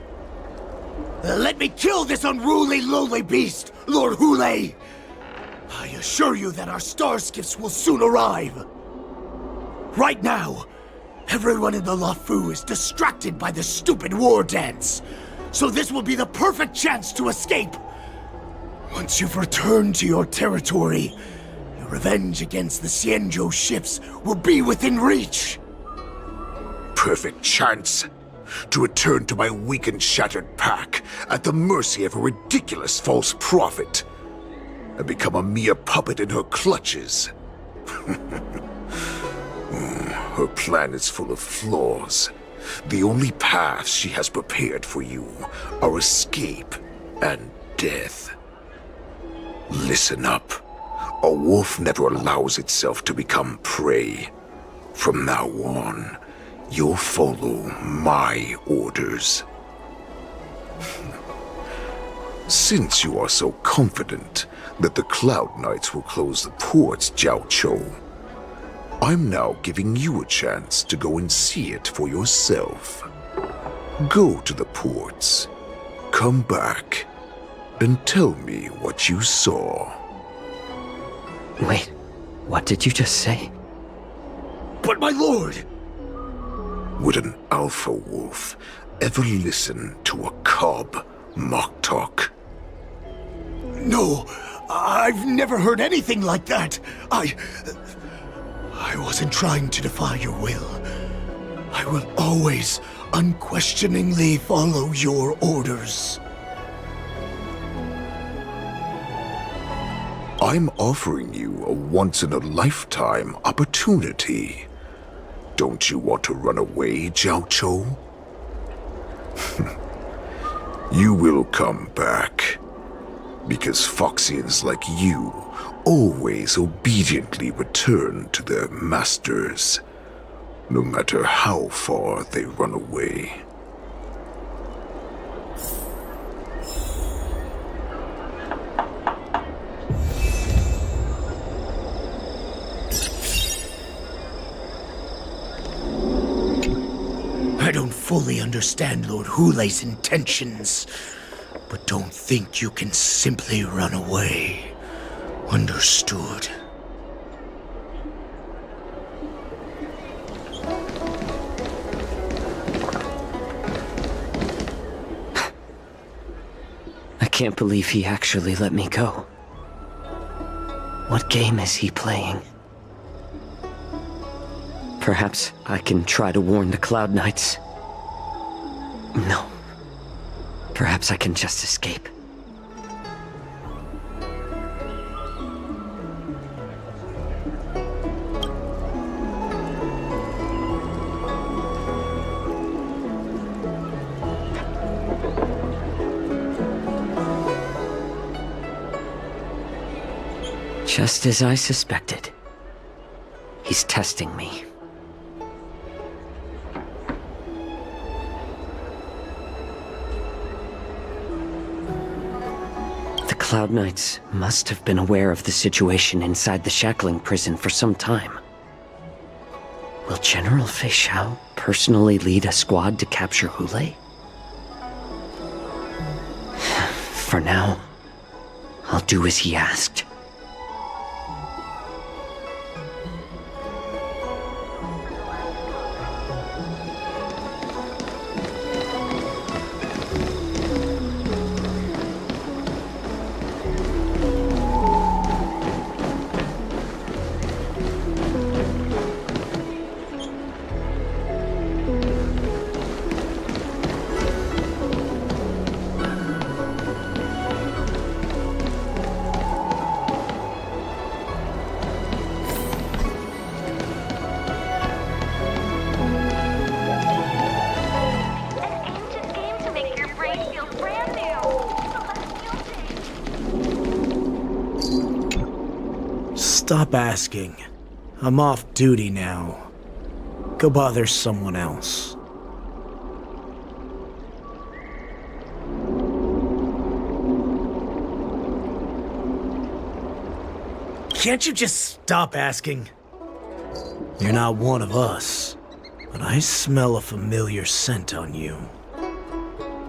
Let me kill this unruly, lowly beast, Lord Hule! I assure you that our star skiffs will soon arrive. Right now, Everyone in the Luofu is distracted by the stupid war dance, so this will be the perfect chance to escape. Once you've returned to your territory, your revenge against the Xianzhou ships will be within reach. Perfect chance to return to my weak and shattered pack at the mercy of a ridiculous false prophet and become a mere puppet in her clutches. Her plan is full of flaws. The only paths she has prepared for you are escape and death. Listen up. A wolf never allows itself to become prey. From now on, you'll follow my orders. Since you are so confident that the Cloud Knights will close the ports, Xianzhou, I'm now giving you a chance to go and see it for yourself. Go to the ports, come back, and tell me what you saw. Wait, what did you just say? But my lord! Would an alpha wolf ever listen to a cub mock talk? No, I've never heard anything like that. I wasn't trying to defy your will. I will always unquestioningly follow your orders. I'm offering you a once-in-a-lifetime opportunity. Don't you want to run away, Xianzhou? You will come back. Because Foxians like you always obediently return to their masters, no matter how far they run away. I don't fully understand Lord Hulei's intentions, but don't think you can simply run away. Understood. I can't believe he actually let me go. What game is he playing? Perhaps I can try to warn the Cloud Knights. No. Perhaps I can just escape. Just as I suspected. He's testing me. The Cloud Knights must have been aware of the situation inside the shackling prison for some time. Will General Fei Xiao personally lead a squad to capture Hulei? For now, I'll do as he asked. Stop asking. I'm off duty now. Go bother someone else. Can't you just stop asking? You're not one of us, but I smell a familiar scent on you.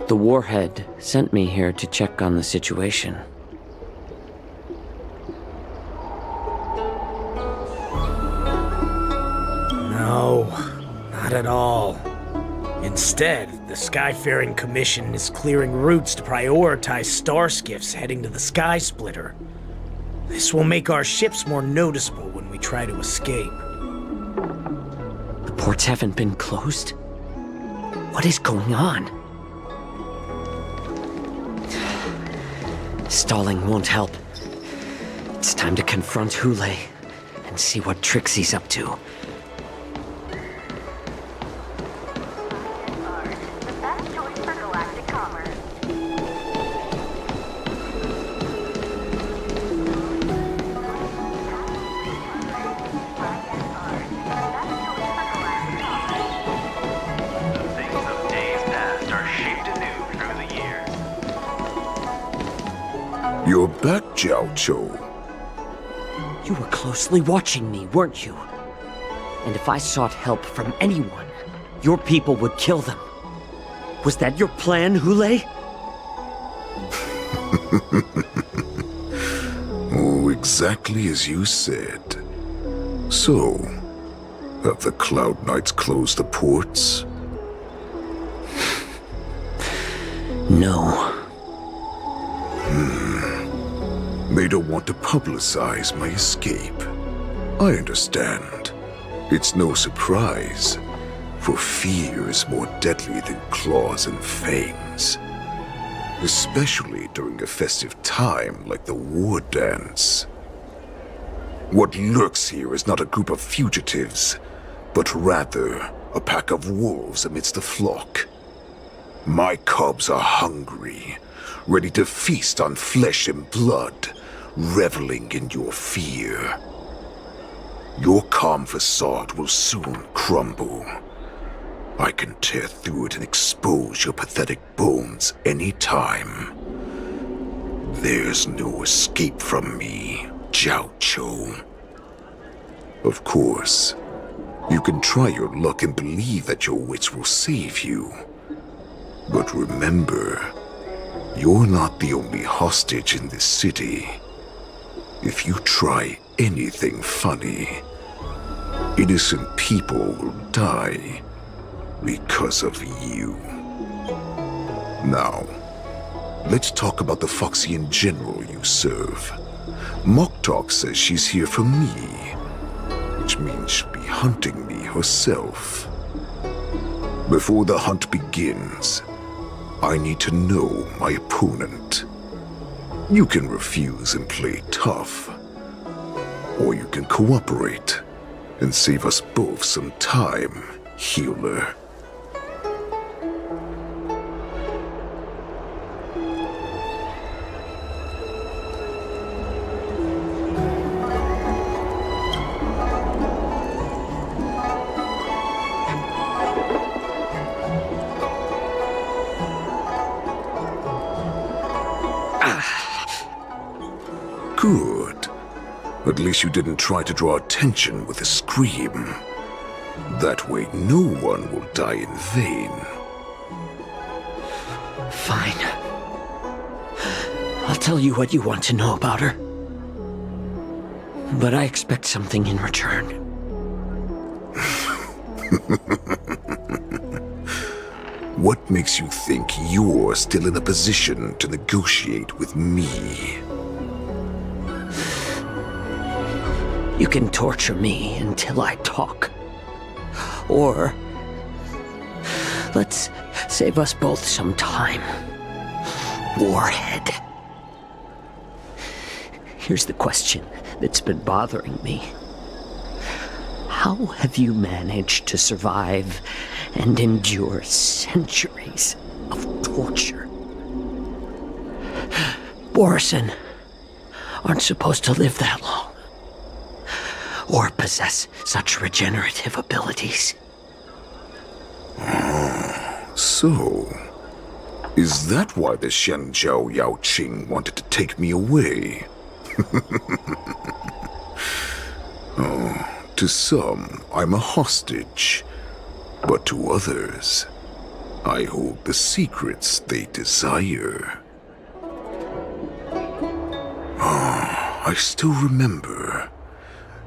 The Warhead sent me here to check on the situation. No, not at all. Instead, the Skyfaring Commission is clearing routes to prioritize star skiffs heading to the Sky Splitter. This will make our ships more noticeable when we try to escape. The ports haven't been closed? What is going on? Stalling won't help. It's time to confront Hule and see what tricks he's up to. You're back, Xianzhou. You were closely watching me, weren't you? And if I sought help from anyone, your people would kill them. Was that your plan, Hule? Oh, exactly as you said. So, have the Cloud Knights closed the ports? No. They don't want to publicize my escape. I understand. It's no surprise, for fear is more deadly than claws and fangs. Especially during a festive time like the War Dance. What lurks here is not a group of fugitives, but rather a pack of wolves amidst the flock. My cubs are hungry, ready to feast on flesh and blood, reveling in your fear. Your calm facade will soon crumble. I can tear through it and expose your pathetic bones any time. There's no escape from me, Xianzhou. Of course, you can try your luck and believe that your wits will save you. But remember, you're not the only hostage in this city. If you try anything funny, innocent people will die because of you. Now, let's talk about the Foxian general you serve. Moktok says she's here for me, which means she'll be hunting me herself. Before the hunt begins, I need to know my opponent. You can refuse and play tough, or you can cooperate and save us both some time, healer. Good. At least you didn't try to draw attention with a scream. That way no one will die in vain. Fine. I'll tell you what you want to know about her. But I expect something in return. What makes you think you're still in a position to negotiate with me? You can torture me until I talk. Or let's save us both some time. Warhead. Here's the question that's been bothering me. How have you managed to survive and endure centuries of torture? Borison aren't supposed to live that long, or possess such regenerative abilities. So, is that why the Xianzhou Yaoqing wanted to take me away? Oh, to some, I'm a hostage, but to others, I hold the secrets they desire. I still remember,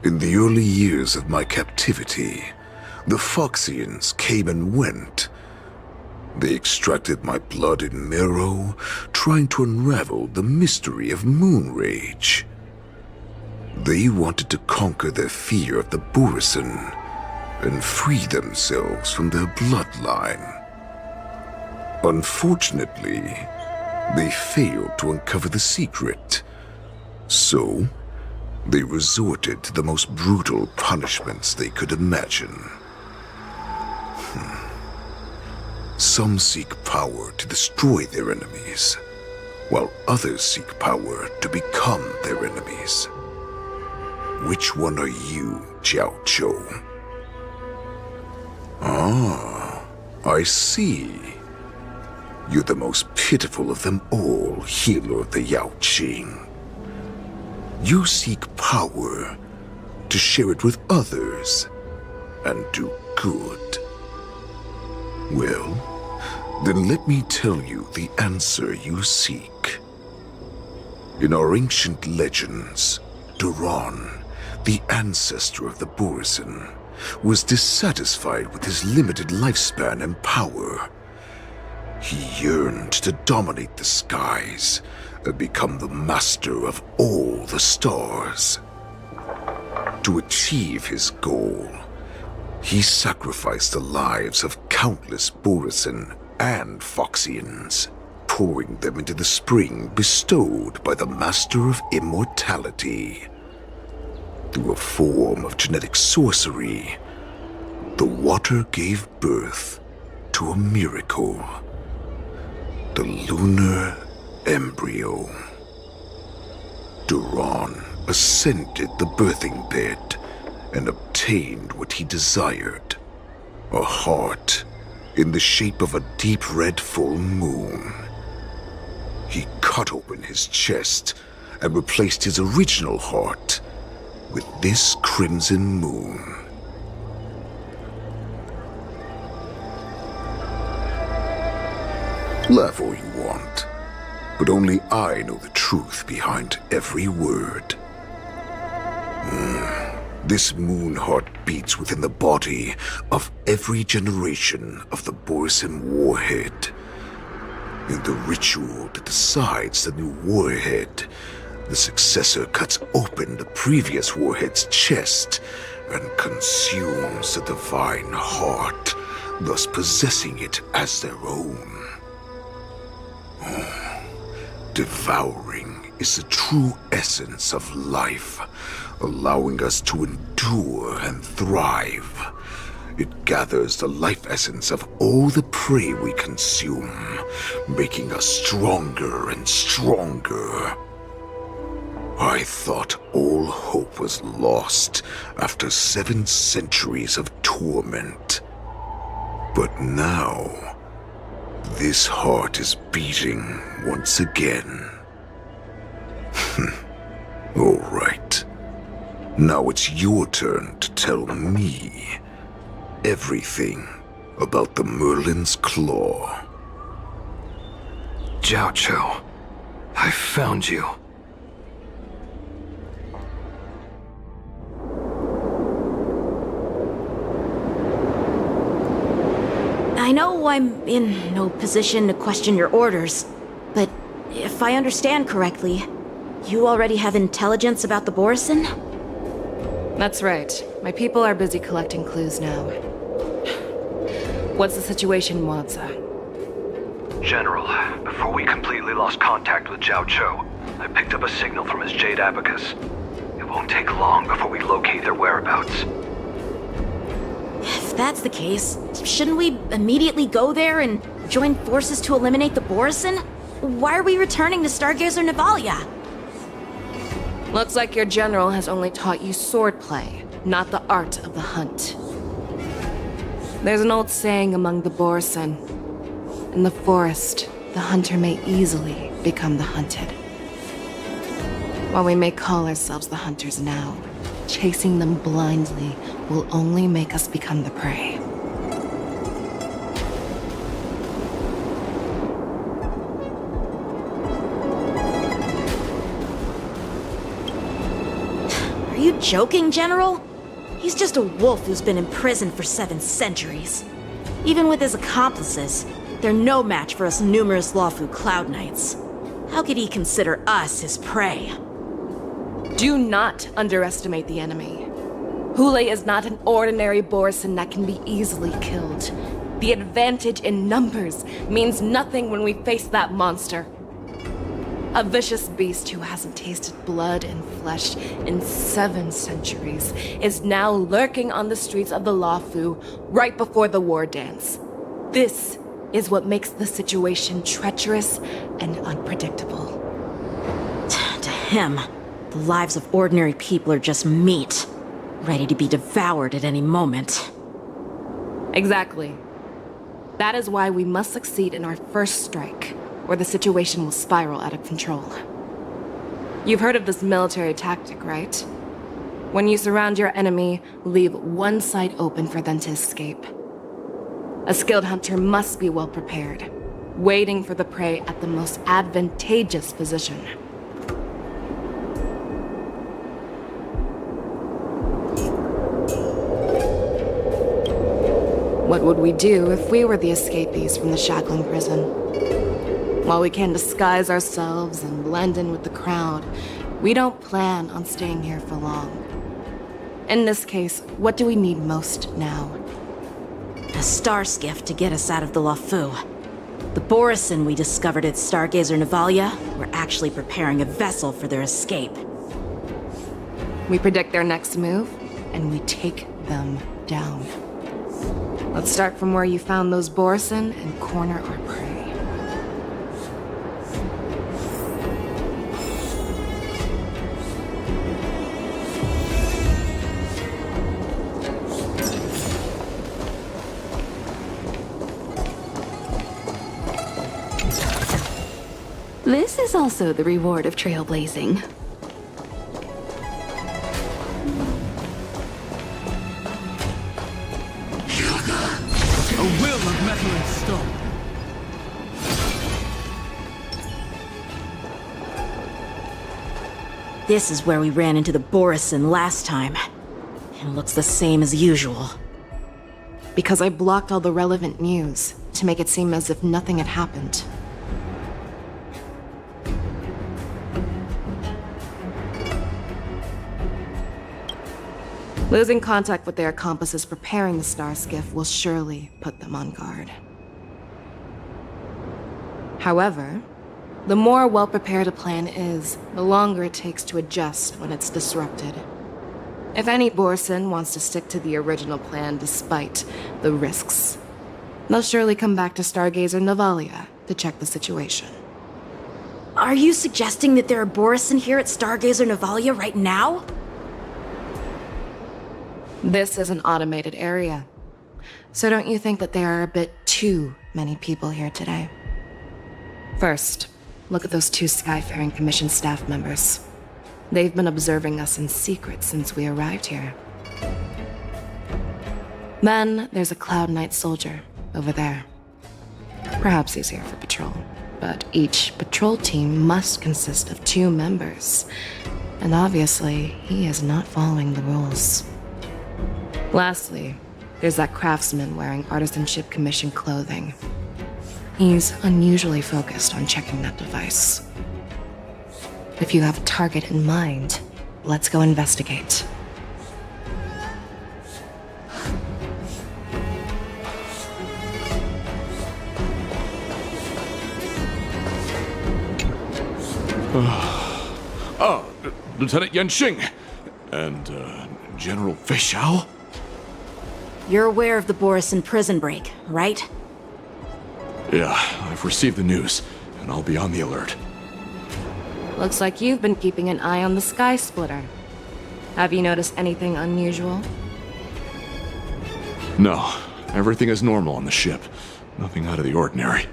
in the early years of my captivity, The Foxians came and went. They extracted my blood and marrow, trying to unravel the mystery of moon rage. They wanted to conquer their fear of the Borisin and free themselves from their bloodline. Unfortunately, they failed to uncover the secret, so they resorted to the most brutal punishments they could imagine. Some seek power to destroy their enemies, while others seek power to become their enemies. Which one are you, Xianzhou? Ah, I see. You're the most pitiful of them all, healer of the Yaoqing. You seek power to share it with others and do good. Well, then let me tell you the answer you seek. In our ancient legends, Duran, the ancestor of the Borisin, was dissatisfied with his limited lifespan and power. He yearned to dominate the skies and become the master of all the stars. To achieve his goal, he sacrificed the lives of countless Borisin and Foxians, pouring them into the spring bestowed by the Master of Immortality. Through a form of genetic sorcery, the water gave birth to a miracle. The lunar embryo. Duran ascended the birthing bed and obtained what he desired. A heart in the shape of a deep red full moon. He cut open his chest and replaced his original heart with this crimson moon. Laugh all you want, but only I know the truth behind every word. This moon heart beats within the body of every generation of the Borisin warhead. In the ritual that decides the new warhead, the successor cuts open the previous warhead's chest and consumes the divine heart, thus possessing it as their own. Devouring is the true essence of life, allowing us to endure and thrive. It gathers the life essence of all the prey we consume, making us stronger and stronger. I thought all hope was lost after 7 centuries of torment. But now, this heart is beating once again. All right. Now it's your turn to tell me everything about the Merlin's Claw. Xianzhou, I found you. I know I'm in no position to question your orders, but if I understand correctly, you already have intelligence about the Borisin? That's right. My people are busy collecting clues now. What's the situation, Wadza? General, before we completely lost contact with Xianzhou, I picked up a signal from his Jade Abacus. It won't take long before we locate their whereabouts. If that's the case, shouldn't we immediately go there and join forces to eliminate the Borisin? Why are we returning to Stargazer Navalia? Looks like your general has only taught you swordplay, not the art of the hunt. There's an old saying among the Borisin. In the forest, the hunter may easily become the hunted. While we may call ourselves the hunters now, chasing them blindly will only make us become the prey. Are you joking, General? He's just a wolf who's been imprisoned for 7 centuries. Even with his accomplices, they're no match for us numerous Lawfu Cloud Knights. How could he consider us his prey? Do not underestimate the enemy. Hule is not an ordinary Borison that can be easily killed. The advantage in numbers means nothing when we face that monster. A vicious beast who hasn't tasted blood and flesh in 7 centuries is now lurking on the streets of the Lawfu right before the war dance. This is what makes the situation treacherous and unpredictable. To him, the lives of ordinary people are just meat, ready to be devoured at any moment. Exactly. That is why we must succeed in our first strike, or the situation will spiral out of control. You've heard of this military tactic, right? When you surround your enemy, leave one side open for them to escape. A skilled hunter must be well prepared, waiting for the prey at the most advantageous position. What would we do if we were the escapees from the shackling prison? While we can disguise ourselves and blend in with the crowd, we don't plan on staying here for long. In this case, what do we need most now? A star skiff to get us out of the Lawfu. The Borison we discovered at Stargazer Navalia were actually preparing a vessel for their escape. We predict their next move, and we take them down. Let's start from where you found those Borison and corner our prey. This is also the reward of trailblazing. A will of metal and stone. This is where we ran into the Borison last time. It looks the same as usual. Because I blocked all the relevant news to make it seem as if nothing had happened. Losing contact with their accomplices preparing the star skiff will surely put them on guard. However, the more well-prepared a plan is, the longer it takes to adjust when it's disrupted. If any Borison wants to stick to the original plan despite the risks, they'll surely come back to Stargazer Navalia to check the situation. Are you suggesting that there are Borison here at Stargazer Navalia right now? This is an automated area. So don't you think that there are a bit too many people here today? First, look at those 2 Skyfaring Commission staff members. They've been observing us in secret since we arrived here. Then there's a Cloud Knight soldier over there. Perhaps he's here for patrol, but each patrol team must consist of 2 members. And obviously, he is not following the rules. Lastly, there's that craftsman wearing Artisanship Commission clothing. He's unusually focused on checking that device. If you have a target in mind, let's go investigate. Lieutenant Yanxing and General Feixiao? You're aware of the Borison prison break, right? Yeah, I've received the news, and I'll be on the alert. Looks like you've been keeping an eye on the Sky Splitter. Have you noticed anything unusual? No, everything is normal on the ship. Nothing out of the ordinary.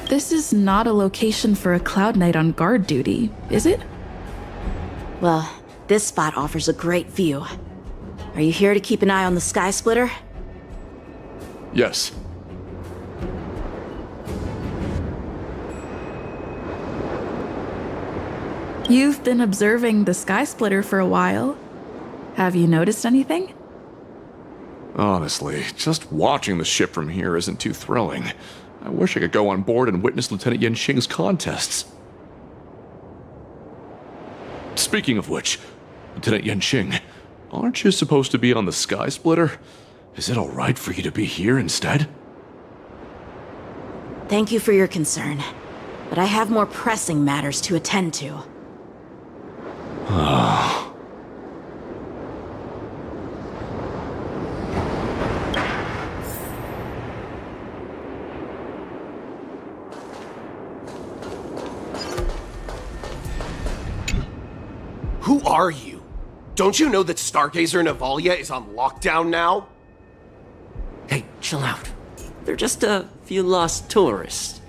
This is not a location for a Cloud Knight on guard duty, is it? Well, this spot offers a great view. Are you here to keep an eye on the Sky Splitter? Yes. You've been observing the Sky Splitter for a while. Have you noticed anything? Honestly, just watching the ship from here isn't too thrilling. I wish I could go on board and witness Lieutenant Yanqing's contests. Speaking of which, Lieutenant Yanqing, aren't you supposed to be on the Sky Splitter? Is it alright for you to be here instead? Thank you for your concern, but I have more pressing matters to attend to. Who are you? Don't you know that Stargazer Navalia is on lockdown now? Hey, chill out. They're just a few lost tourists.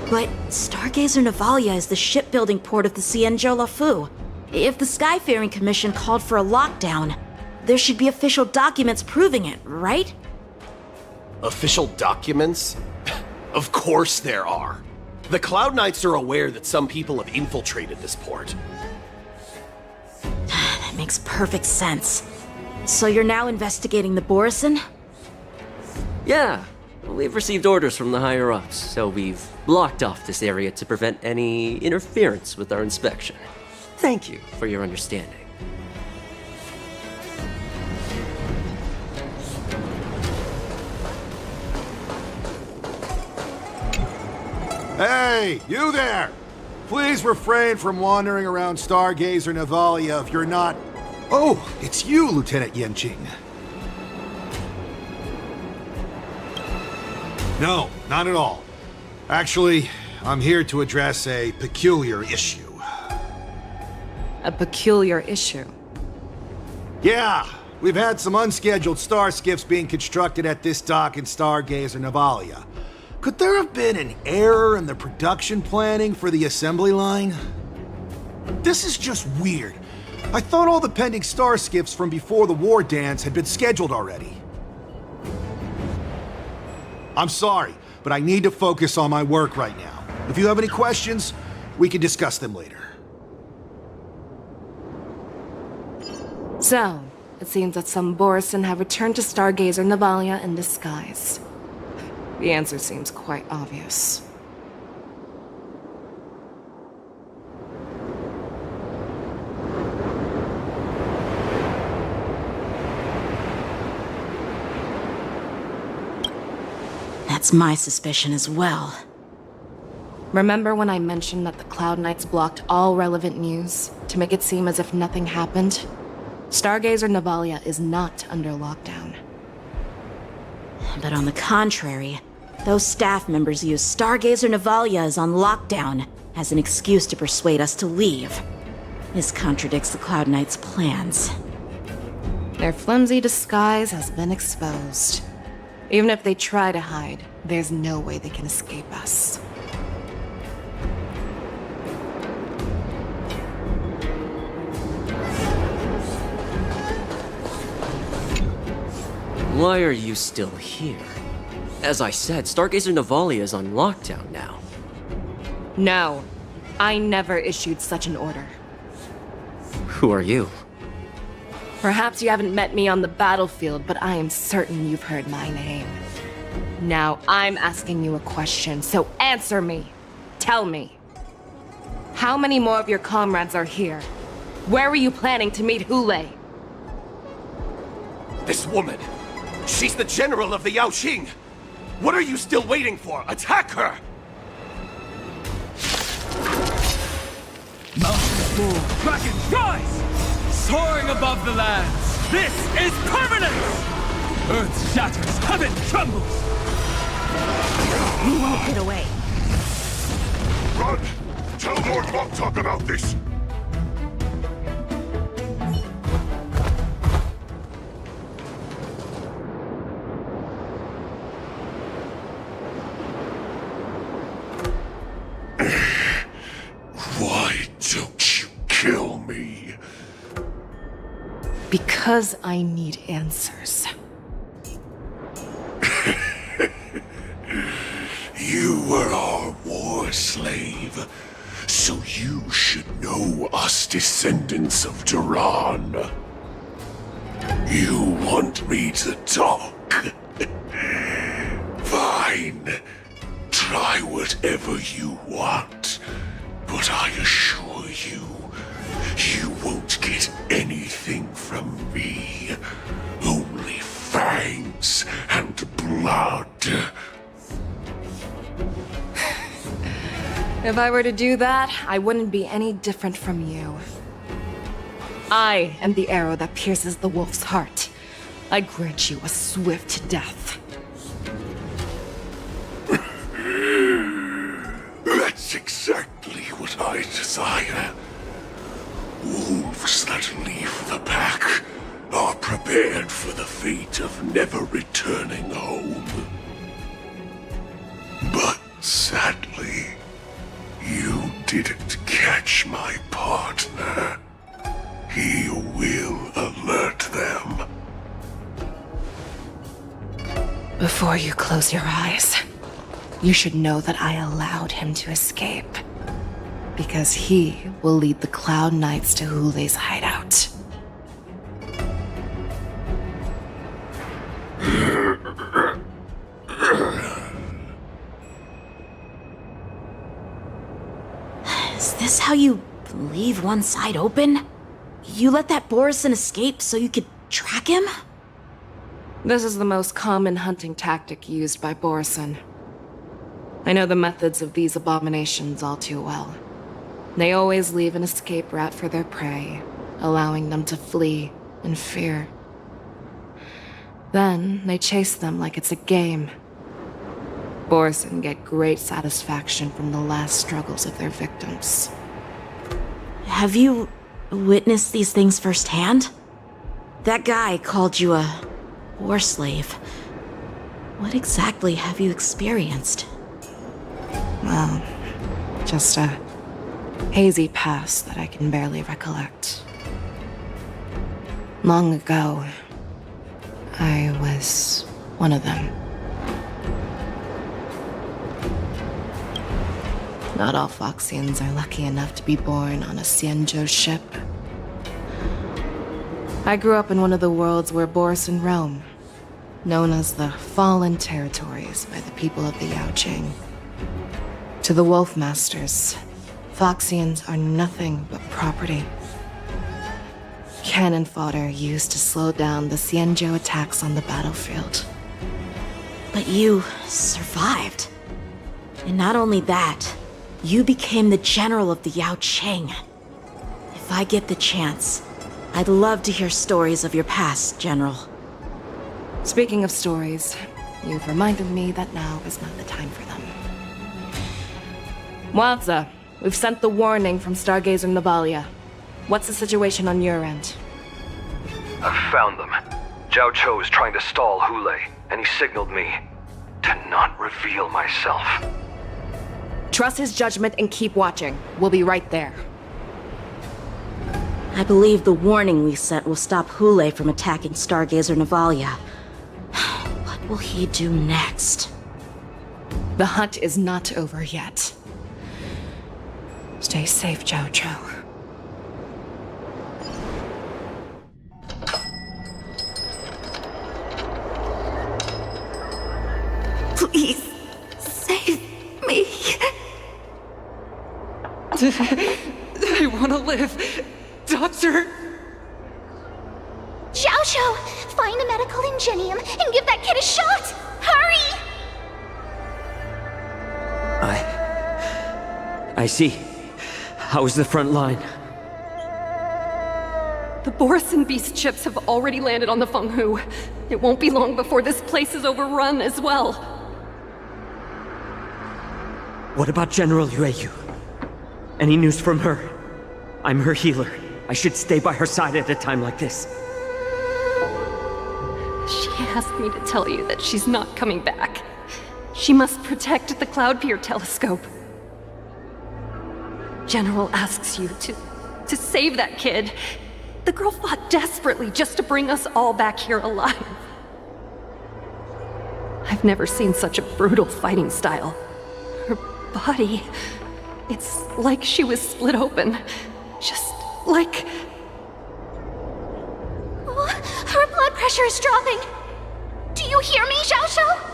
But Stargazer Navalia is the shipbuilding port of the Xianzhou Lafu. If the Skyfaring Commission called for a lockdown, there should be official documents proving it, right? Official documents? Of course there are. The Cloud Knights are aware that some people have infiltrated this port. That makes perfect sense. So you're now investigating the Borison? Yeah, we've received orders from the higher-ups, so we've blocked off this area to prevent any interference with our inspection. Thank you for your understanding. Hey, you there! Please refrain from wandering around Stargazer Navalia if you're not... Oh, it's you, Lieutenant Yanqing. No, not at all. Actually, I'm here to address a peculiar issue. A peculiar issue? Yeah, we've had some unscheduled star skiffs being constructed at this dock in Stargazer Navalia. Could there have been an error in the production planning for the assembly line? This is just weird. I thought all the pending star skiffs from before the war dance had been scheduled already. I'm sorry, but I need to focus on my work right now. If you have any questions, we can discuss them later. So, it seems that some Borison have returned to Stargazer Navalia in disguise. The answer seems quite obvious. That's my suspicion as well. Remember when I mentioned that the Cloud Knights blocked all relevant news to make it seem as if nothing happened? Stargazer Navalia is not under lockdown. But on the contrary, those staff members use Stargazer Navalia is on lockdown as an excuse to persuade us to leave. This contradicts the Cloud Knights' plans. Their flimsy disguise has been exposed. Even if they try to hide, there's no way they can escape us. Why are you still here? As I said, Stargazer Navalia is on lockdown now. No, I never issued such an order. Who are you? Perhaps you haven't met me on the battlefield, but I am certain you've heard my name. Now I'm asking you a question, so answer me. Tell me. How many more of your comrades are here? Where were you planning to meet Hule? This woman! She's the general of the Yaoqing! What are you still waiting for? Attack her! Mountains roar, dragons rise! Soaring above the lands, this is permanence! Earth shatters, heaven trembles! We won't get away. Run! Tell Lord Moktok about this! Why don't you kill me? Because I need answers. You were our live. So you should know us descendants of Duran. You want me to talk? Fine. Try whatever you want. But I assure you, you won't get anything from me. Only fangs and blood. If I were to do that, I wouldn't be any different from you. I am the arrow that pierces the wolf's heart. I grant you a swift death. That's exactly what I desire. Wolves that leave the pack are prepared for the fate of never returning home. But sadly, you didn't catch my partner. He will alert them. Before you close your eyes, you should know that I allowed him to escape. Because he will lead the Cloud Knights to Hulei's hideout. Is this how you leave one side open? You let that Borison escape so you could track him? This is the most common hunting tactic used by Borison. I know the methods of these abominations all too well. They always leave an escape route for their prey, allowing them to flee in fear. Then they chase them like it's a game. Borison get great satisfaction from the last struggles of their victims. Have you witnessed these things firsthand? That guy called you a war slave. What exactly have you experienced? Well, just a hazy past that I can barely recollect. Long ago, I was one of them. Not all Foxians are lucky enough to be born on a Xianzhou ship. I grew up in one of the worlds where Borison roam, known as the Fallen Territories by the people of the Yaoqing. To the Wolf Masters, Foxians are nothing but property. Cannon fodder used to slow down the Xianzhou attacks on the battlefield. But you survived. And not only that, you became the general of the Yaoqing. If I get the chance, I'd love to hear stories of your past, General. Speaking of stories, you've reminded me that now is not the time for them. Wazza, we've sent the warning from Stargazer Navalia. What's the situation on your end? I've found them. Xianzhou is trying to stall Hulei, and he signaled me to not reveal myself. Trust his judgment and keep watching. We'll be right there. I believe the warning we sent will stop Hulei from attacking Stargazer Navalia. What will he do next? The hunt is not over yet. Stay safe, Xianzhou. Please, save me. I want to live. Doctor! Xiaozhou, find a medical ingenium and give that kid a shot! Hurry! I see. How's the front line? The Borison Beast ships have already landed on the Fenghu. It won't be long before this place is overrun as well. What about General Yueyu? Any news from her? I'm her healer. I should stay by her side at a time like this. She asked me to tell you that she's not coming back. She must protect the Cloudpeer telescope. General asks you to save that kid. The girl fought desperately just to bring us all back here alive. I've never seen such a brutal fighting style. Her body It's like she was split open. Just like... Oh, her blood pressure is dropping. Do you hear me, Xianzhou?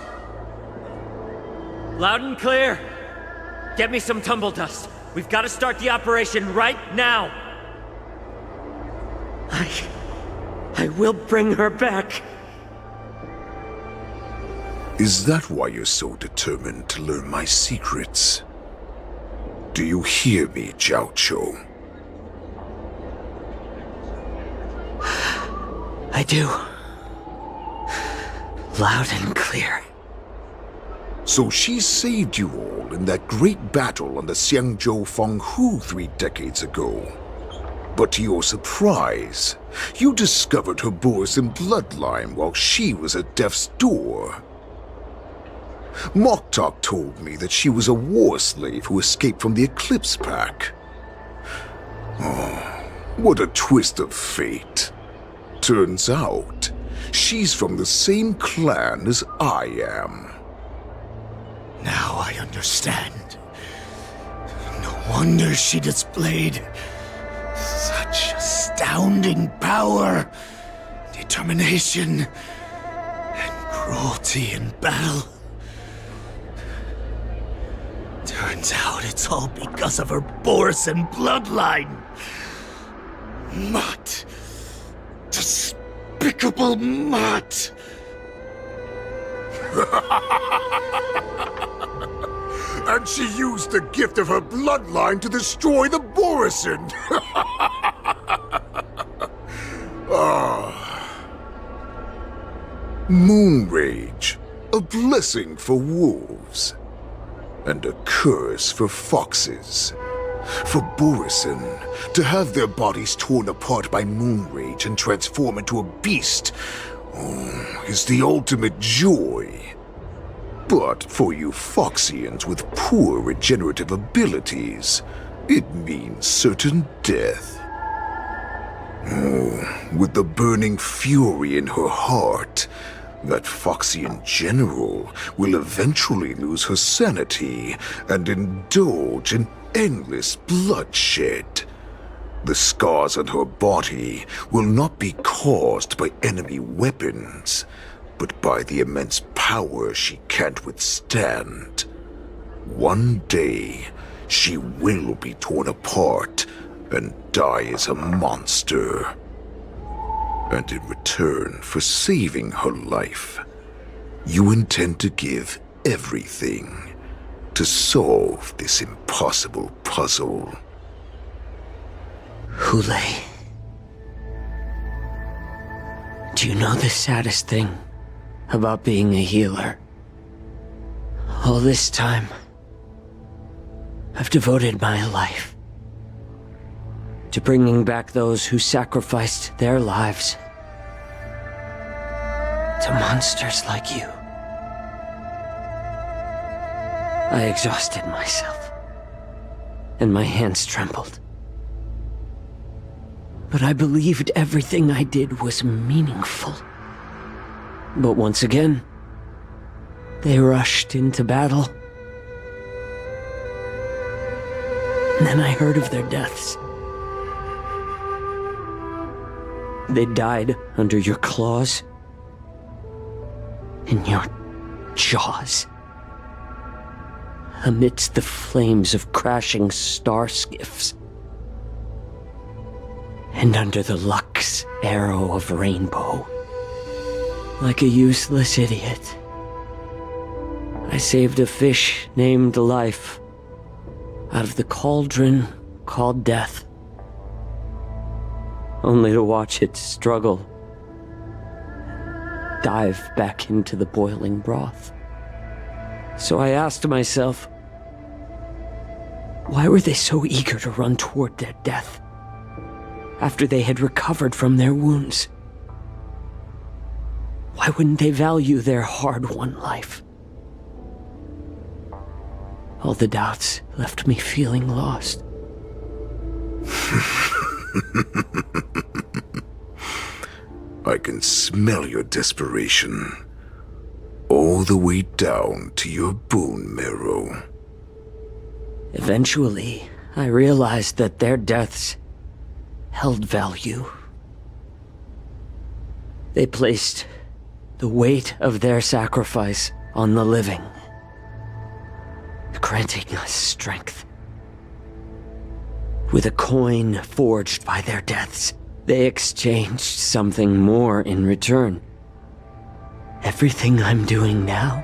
Loud and clear. Get me some tumble dust. We've got to start the operation right now. I will bring her back. Is that why you're so determined to learn my secrets? Do you hear me, Xianzhou? I do. Loud and clear. So she saved you all in that great battle on the Xianzhou Fenghu 3 decades ago. But to your surprise, you discovered her Borisin bloodline while she was at death's door. Moktok told me that she was a war slave who escaped from the Eclipse Pack. Oh, what a twist of fate. Turns out, she's from the same clan as I am. Now I understand. No wonder she displayed such astounding power, determination, and cruelty in battle. Turns out it's all because of her Borisin bloodline. Mutt. Despicable mutt. And she used the gift of her bloodline to destroy the Borisin. Moon Rage, a blessing for wolves, and a curse for foxes. For Borisin, to have their bodies torn apart by Moon Rage and transform into a beast, is the ultimate joy. But for you Foxians with poor regenerative abilities, it means certain death. With the burning fury in her heart, that Foxian general will eventually lose her sanity and indulge in endless bloodshed. The scars on her body will not be caused by enemy weapons, but by the immense power she can't withstand. One day, she will be torn apart and die as a monster. And in return for saving her life, you intend to give everything to solve this impossible puzzle. Hule, do you know the saddest thing about being a healer? All this time, I've devoted my life to bringing back those who sacrificed their lives to monsters like you. I exhausted myself, and my hands trembled. But I believed everything I did was meaningful. But once again, they rushed into battle. And then I heard of their deaths. They died under your claws, in your jaws, amidst the flames of crashing star skiffs, and under the Luck's arrow of rainbow. Like a useless idiot, I saved a fish named Life out of the cauldron called Death, only to watch it struggle, dive back into the boiling broth. So I asked myself, why were they so eager to run toward their death after they had recovered from their wounds? Why wouldn't they value their hard-won life? All the doubts left me feeling lost. I can smell your desperation, all the way down to your bone marrow. Eventually, I realized that their deaths held value. They placed the weight of their sacrifice on the living, granting us strength. With a coin forged by their deaths, they exchanged something more in return. Everything I'm doing now,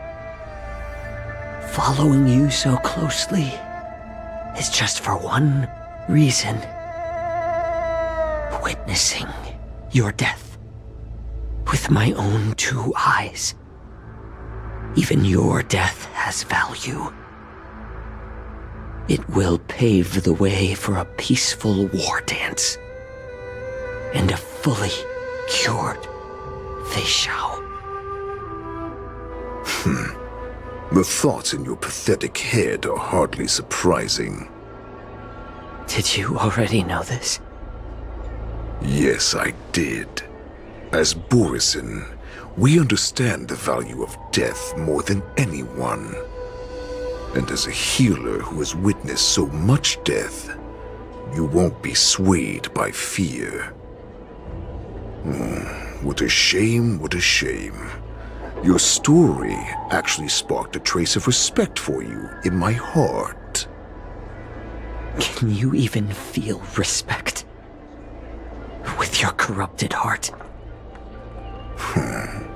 following you so closely, is just for one reason. Witnessing your death with my own 2 eyes. Even your death has value. It will pave the way for a peaceful war dance and a fully cured Xianzhou. The thoughts in your pathetic head are hardly surprising. Did you already know this? Yes, I did. As Borisin, we understand the value of death more than anyone. And as a healer who has witnessed so much death, you won't be swayed by fear. What a shame, what a shame. Your story actually sparked a trace of respect for you in my heart. Can you even feel respect with your corrupted heart?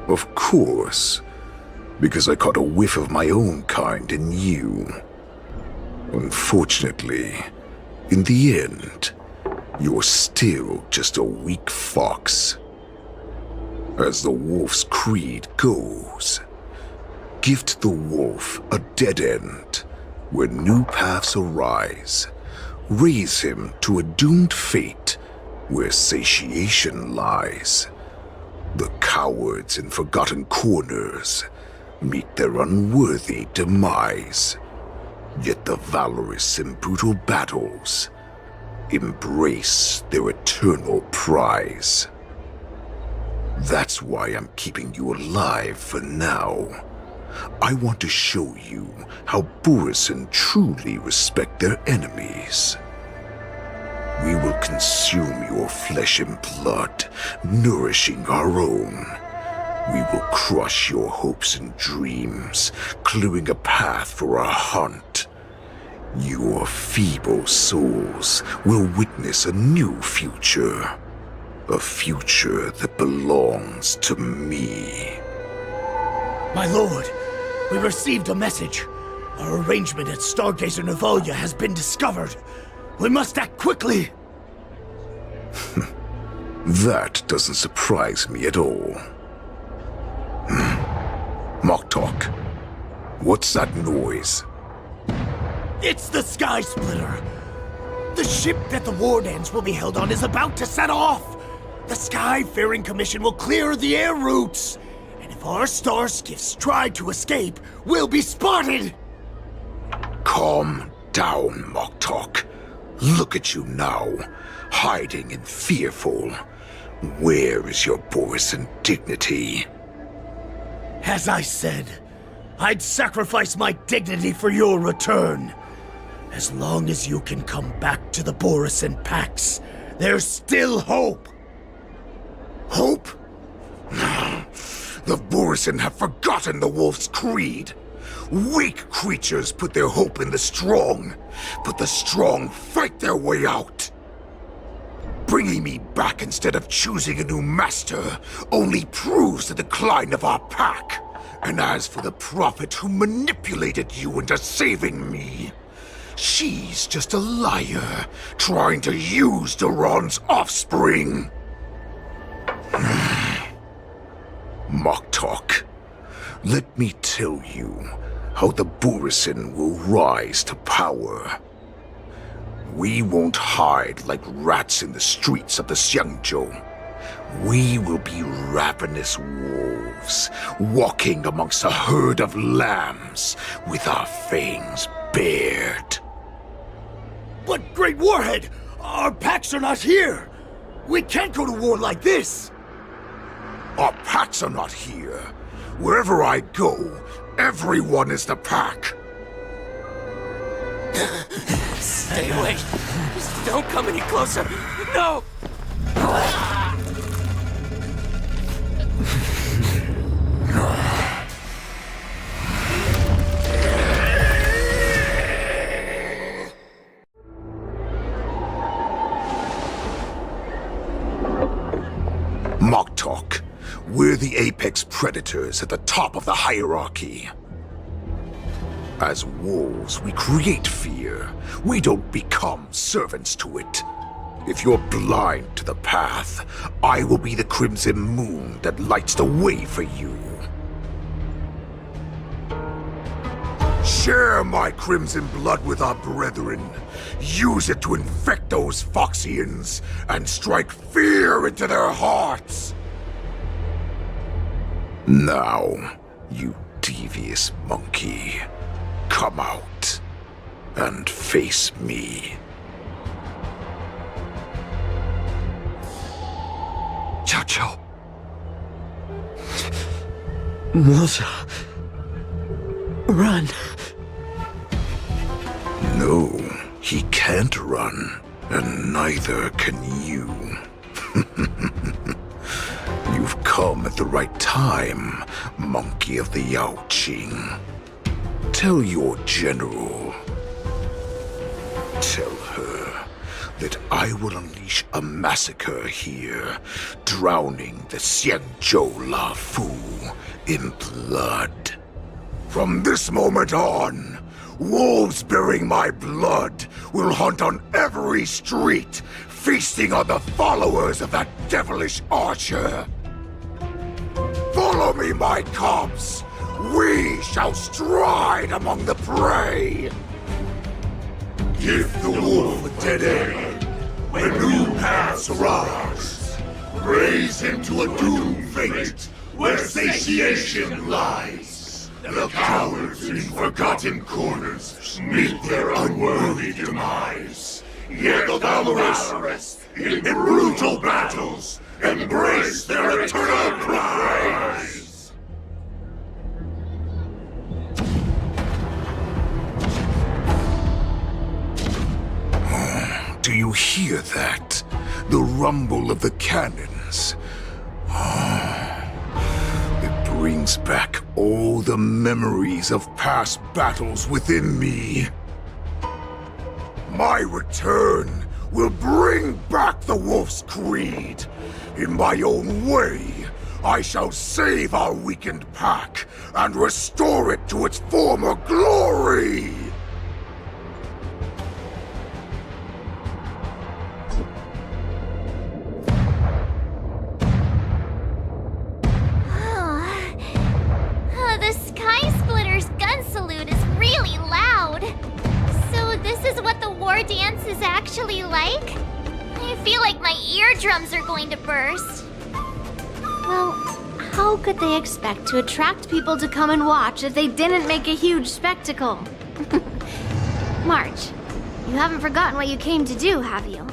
Of course, because I caught a whiff of my own kind in you. Unfortunately, in the end, you're still just a weak fox. As the wolf's creed goes, gift the wolf a dead end where new paths arise. Raise him to a doomed fate where satiation lies. The cowards in forgotten corners meet their unworthy demise. Yet the valorous in brutal battles embrace their eternal prize. That's why I'm keeping you alive for now. I want to show you how Borisin truly respect their enemies. We will consume your flesh and blood, nourishing our own. We will crush your hopes and dreams, clearing a path for our hunt. Your feeble souls will witness a new future. A future that belongs to me. My lord, we received a message. Our arrangement at Stargazer Navalia has been discovered. We must act quickly. That doesn't surprise me at all. Moktok, what's that noise? It's the Sky Splitter. The ship that the Wardance will be held on is about to set off. The Skyfaring Commission will clear the air routes. And if our star skiffs try to escape, we'll be spotted. Calm down, Moktok. Look at you now, hiding and fearful. Where is your Borisin dignity? As I said, I'd sacrifice my dignity for your return. As long as you can come back to the Borisin Pax, there's still hope. Hope? The Borisin have forgotten the wolf's creed. Weak creatures put their hope in the strong, but the strong fight their way out. Bringing me back instead of choosing a new master only proves the decline of our pack. And as for the prophet who manipulated you into saving me, she's just a liar trying to use Duran's offspring. Moktok, let me tell you how the Borisin will rise to power. We won't hide like rats in the streets of the Xianzhou. We will be ravenous wolves, walking amongst a herd of lambs with our fangs bared. But Great Warhead, our packs are not here. We can't go to war like this. Our packs are not here. Wherever I go, everyone is the pack. Stay away. Just don't come any closer. No! Moktok, we're the apex predators at the top of the hierarchy. As wolves, we create fear. We don't become servants to it. If you're blind to the path, I will be the crimson moon that lights the way for you. Share my crimson blood with our brethren. Use it to infect those Foxians and strike fear into their hearts. Now, you devious monkey, come out and face me. Xianzhou. Moza. Run. No, he can't run, and neither can you. You've come at the right time, monkey of the Yaoqing. Tell your general. Tell her that I will unleash a massacre here, drowning the Xianzhou Lafu in blood. From this moment on, wolves bearing my blood will hunt on every street, feasting on the followers of that devilish archer. Follow me, my cubs! We shall stride among the prey! Give the wolf a dead end when new paths arise. Raise him to a doomed fate where satiation lies. The cowards in forgotten corners meet their unworthy demise. Yet the valorous, in brutal battles, embrace their eternal prize. Do you hear that? The rumble of the cannons. It brings back all the memories of past battles within me. My return will bring back the Wolf's Creed. In my own way, I shall save our weakened pack and restore it to its former glory! The Sky Splitter's gun salute is really loud. So this is what the war dance is actually like? I feel like my eardrums are going to burst. Well, how could they expect to attract people to come and watch if they didn't make a huge spectacle? March, you haven't forgotten what you came to do, have you?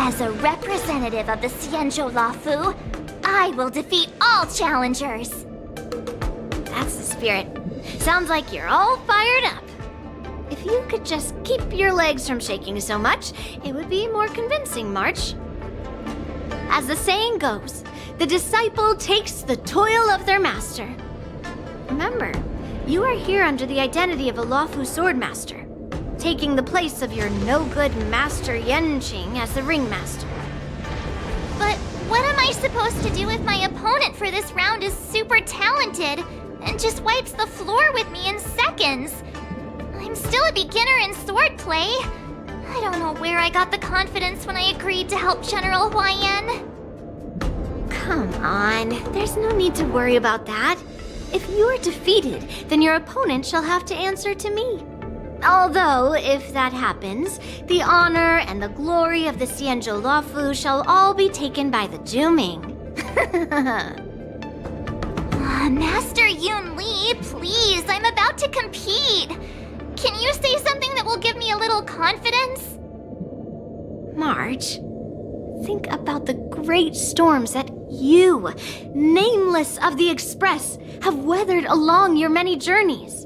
As a representative of the Xianzhou Lafu, I will defeat all challengers. That's the spirit. Sounds like you're all fired up. If you could just keep your legs from shaking so much, it would be more convincing, March. As the saying goes, the disciple takes the toil of their master. Remember, you are here under the identity of a Lafu swordmaster, taking the place of your no-good master Yanqing as the ringmaster. But what am I supposed to do if my opponent for this round is super talented and just wipes the floor with me in seconds? I'm still a beginner in swordplay. I don't know where I got the confidence when I agreed to help General Huaiyan. Come on, there's no need to worry about that. If you are defeated, then your opponent shall have to answer to me. Although, if that happens, the honor and the glory of the Xianzhou Lafu shall all be taken by the Juming. Master Yun Li, please, I'm about to compete. Can you say something that will give me a little confidence? March, think about the great storms that You, nameless of the Express, have weathered along your many journeys.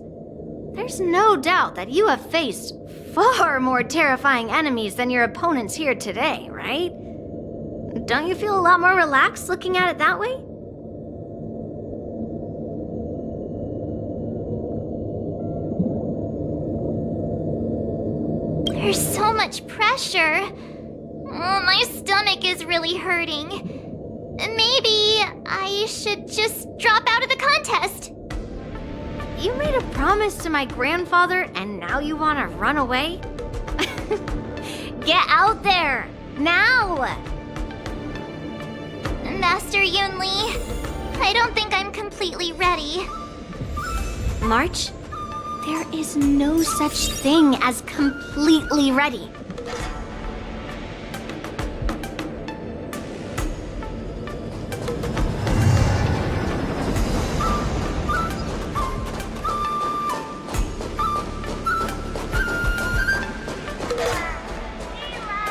There's no doubt that you have faced far more terrifying enemies than your opponents here today, right? Don't you feel a lot more relaxed looking at it that way? There's so much pressure. Oh, my stomach is really hurting. Maybe I should just drop out of the contest. You made a promise to my grandfather and now you want to run away? Get out there, now! Master Yunli, I don't think I'm completely ready. March, there is no such thing as completely ready.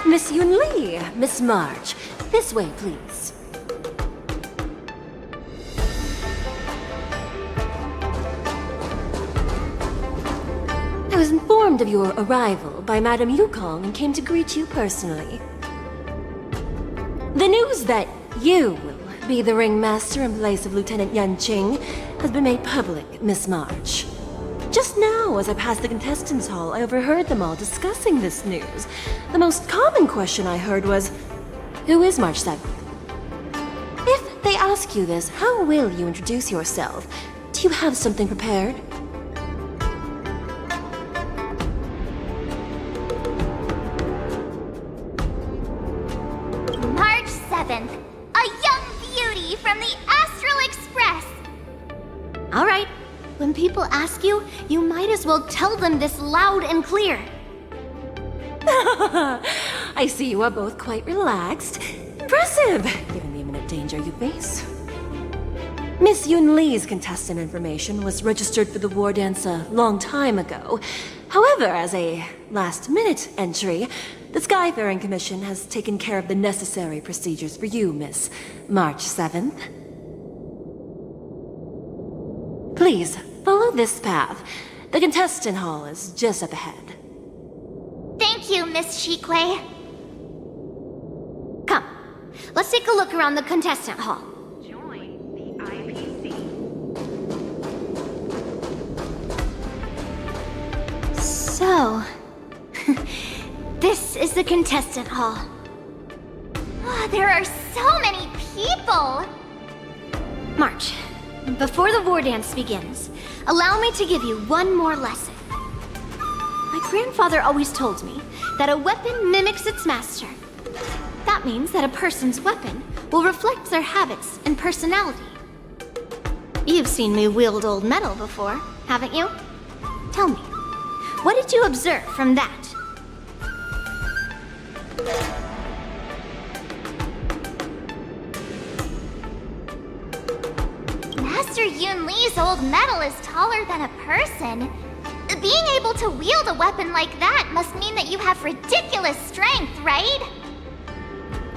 Miss Yunli, Miss March, this way, please. I was informed of your arrival by Madame Yukong and came to greet you personally. The news that you will be the ringmaster in place of Lieutenant Yanqing has been made public, Miss March. Just now, as I passed the contestants' hall, I overheard them all discussing this news. The most common question I heard was, who is March 7th? If they ask you this, how will you introduce yourself? Do you have something prepared? March 7th, a young beauty from the Astral Express. All right. When people ask you, you might as well tell them this loud and clear. I see you are both quite relaxed. Impressive, given the imminent danger you face. Miss Yunli's contestant information was registered for the Wardance a long time ago. However, as a last-minute entry, the Skyfaring Commission has taken care of the necessary procedures for you, Miss March 7th. Please, follow this path. The contestant hall is just up ahead. Thank you, Miss Shikwe. Come, let's take a look around the contestant hall. So, this is the contestant hall. Oh, there are so many people! March, before the war dance begins, allow me to give you one more lesson. My grandfather always told me that a weapon mimics its master. That means that a person's weapon will reflect their habits and personality. You've seen me wield old metal before, haven't you? Tell me, what did you observe from that? Master Yunli's old metal is taller than a person. Being able to wield a weapon like that must mean that you have ridiculous strength, right?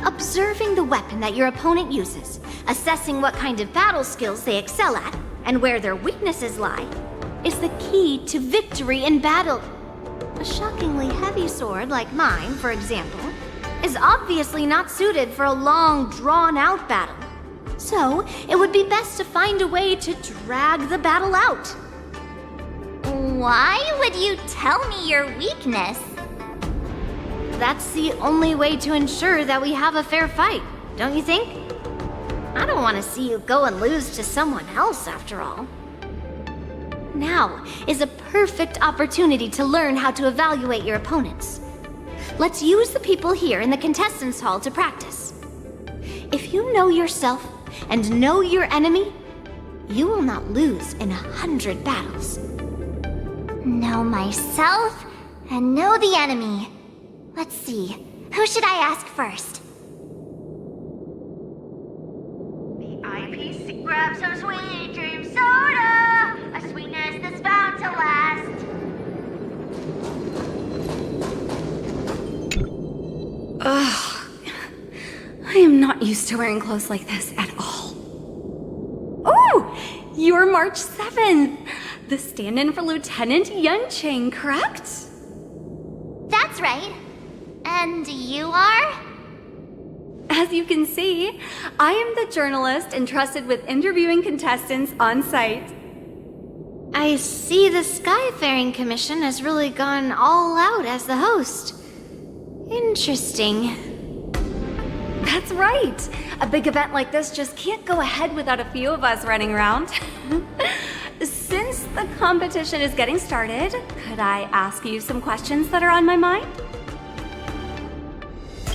Observing the weapon that your opponent uses, assessing what kind of battle skills they excel at, and where their weaknesses lie, is the key to victory in battle. A shockingly heavy sword like mine, for example, is obviously not suited for a long, drawn-out battle. So, it would be best to find a way to drag the battle out. Why would you tell me your weakness? That's the only way to ensure that we have a fair fight, don't you think? I don't want to see you go and lose to someone else, after all. Now is a perfect opportunity to learn how to evaluate your opponents. Let's use the people here in the contestants' hall to practice. If you know yourself and know your enemy, you will not lose in 100 battles. Know myself and know the enemy. Let's see, who should I ask first? The IPC. Grab some sweet dream soda, a sweetness that's bound to last. Ugh. I am not used to wearing clothes like this at all. Oh! You're March 7th! The stand-in for Lieutenant Yanqing, correct? That's right. And you are? As you can see, I am the journalist entrusted with interviewing contestants on site. I see the Skyfaring Commission has really gone all out as the host. Interesting. That's right. A big event like this just can't go ahead without a few of us running around. Since the competition is getting started, could I ask you some questions that are on my mind?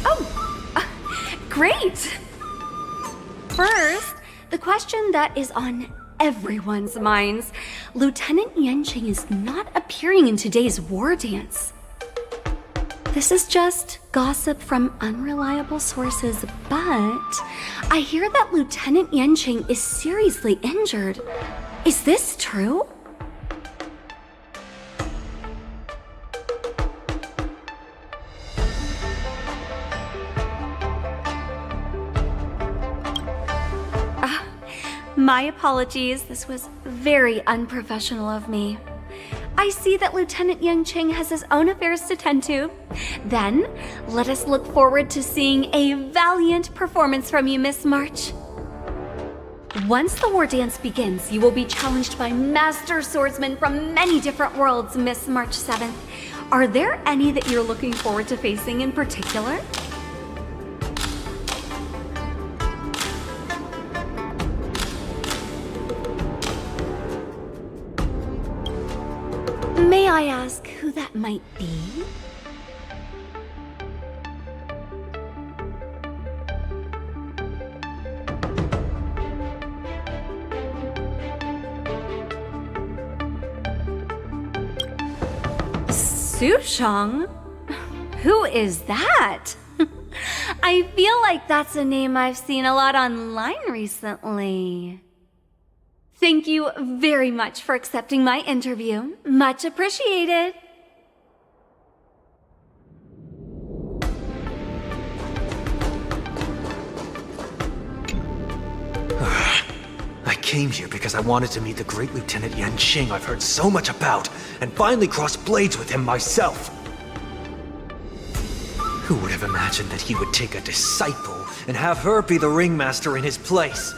Oh, great! First, the question that is on everyone's minds. Lieutenant Yanqing is not appearing in today's war dance. This is just gossip from unreliable sources, but I hear that Lieutenant Yanqing is seriously injured. Is this true? My apologies, this was very unprofessional of me. I see that Lieutenant Yanqing has his own affairs to tend to. Then, let us look forward to seeing a valiant performance from you, Miss March. Once the war dance begins, you will be challenged by master swordsmen from many different worlds, Miss March 7th. Are there any that you're looking forward to facing in particular? May I ask who that might be? Sushang? Who is that? I feel like that's a name I've seen a lot online recently. Thank you very much for accepting my interview. Much appreciated. I came here because I wanted to meet the great Lieutenant Yanqing I've heard so much about, and finally cross blades with him myself. Who would have imagined that he would take a disciple and have her be the ringmaster in his place?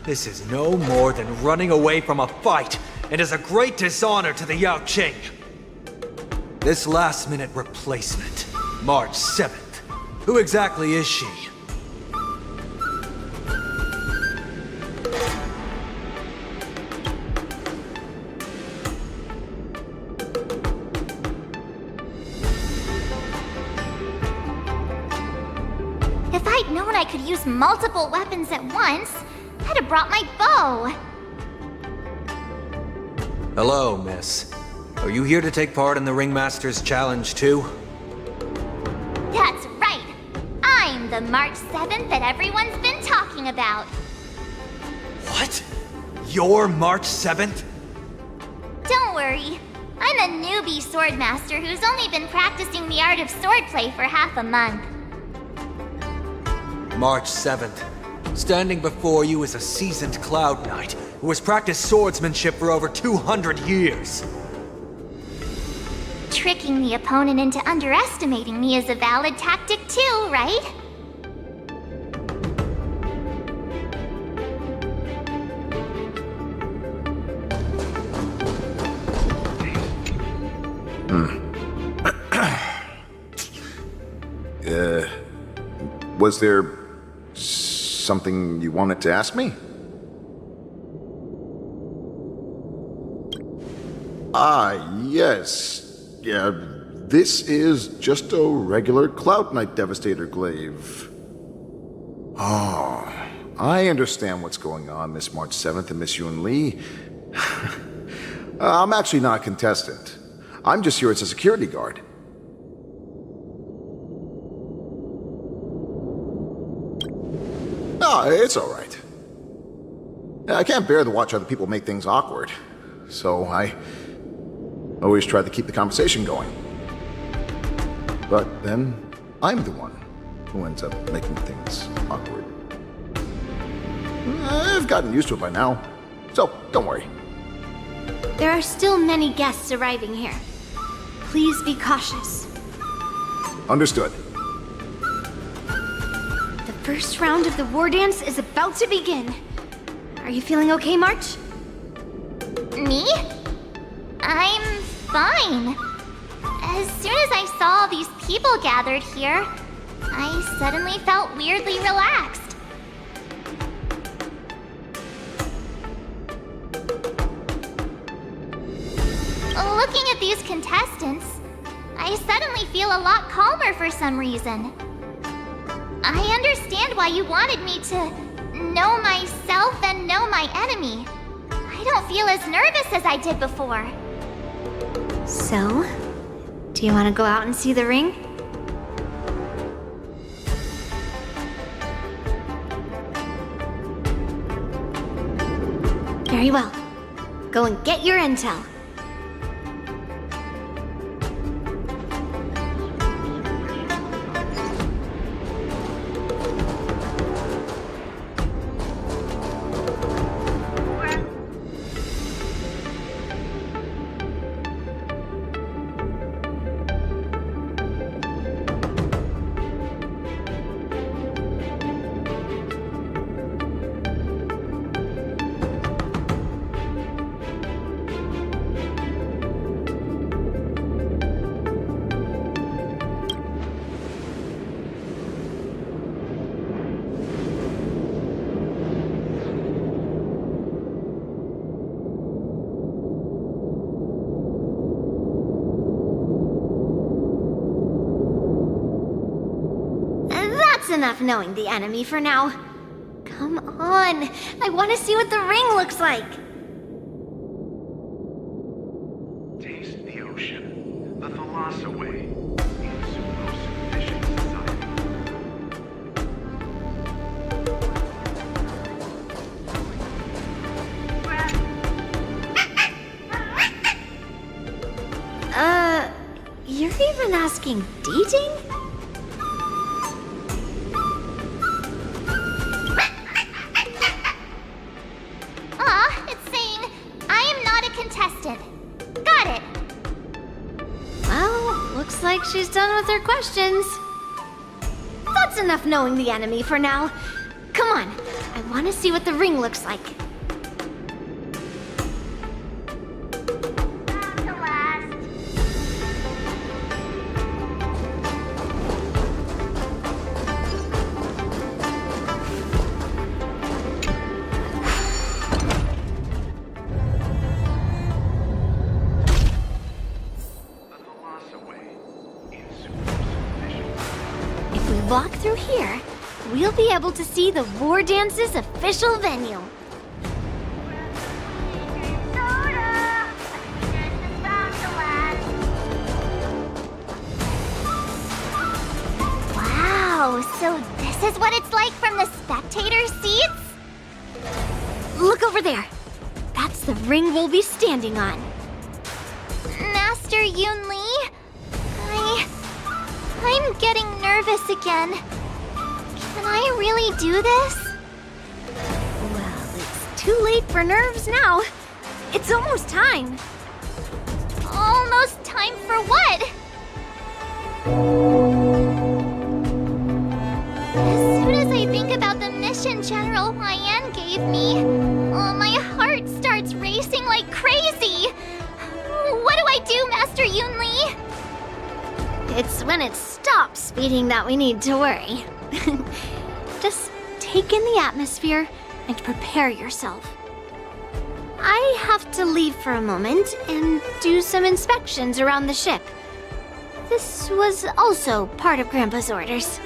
This is no more than running away from a fight, and is a great dishonor to the Yaoqing. This last-minute replacement, March 7th. Who exactly is she? If I'd known I could use multiple weapons at once, I'd have brought my bow. Hello, miss. Are you here to take part in the Ringmaster's Challenge too? That's right. I'm the March 7th that everyone's been talking about. What? You're March 7th? Don't worry. I'm a newbie swordmaster who's only been practicing the art of swordplay for half a month. March 7th. Standing before you is a seasoned Cloud Knight who has practiced swordsmanship for over 200 years. Tricking the opponent into underestimating me is a valid tactic too, right? Was there something you wanted to ask me? Yes. Yeah, this is just a regular Cloud Knight Devastator glaive. Oh, I understand what's going on, Miss March 7th and Miss Yun Li. I'm actually not a contestant. I'm just here as a security guard. Oh, it's all right. I can't bear to watch other people make things awkward, so I always try to keep the conversation going. But then, I'm the one who ends up making things awkward. I've gotten used to it by now. So, don't worry. There are still many guests arriving here. Please be cautious. Understood. The first round of the war dance is about to begin. Are you feeling okay, March? Me? I'm fine. As soon as I saw all these people gathered here, I suddenly felt weirdly relaxed. Looking at these contestants, I suddenly feel a lot calmer for some reason. I understand why you wanted me to know myself and know my enemy. I don't feel as nervous as I did before. So, do you want to go out and see the ring? Very well. Go and get your intel. Enough knowing the enemy for now. Come on, I want to see what the ring looks like. Taste the ocean, the Thalassaway. You're even asking dating? Got it. Well, looks like she's done with her questions. That's enough knowing the enemy for now. Come on, I want to see what the ring looks like. Walk through here, we'll be able to see the War Dance's official venue. Wow, so this is what it's like from the spectator seats? Look over there. That's the ring we'll be standing on. Master Yun Li? I'm getting nervous again. Can I really do this? Well, it's too late for nerves now. It's almost time. Almost time for what? As soon as I think about the mission General Huayan gave me, my heart starts racing like crazy. What do I do, Master Yun Li? It's when it stops beating that we need to worry. Just take in the atmosphere and prepare yourself. I have to leave for a moment and do some inspections around the ship. This was also part of Grandpa's orders.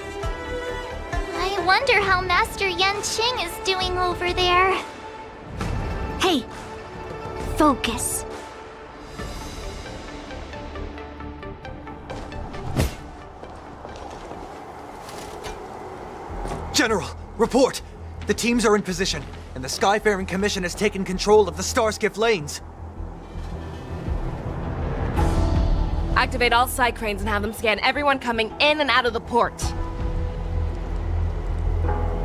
I wonder how Master Yanqing is doing over there. Hey, focus. General, report! The teams are in position, and the Skyfaring Commission has taken control of the Starskiff lanes. Activate all side cranes and have them scan everyone coming in and out of the port.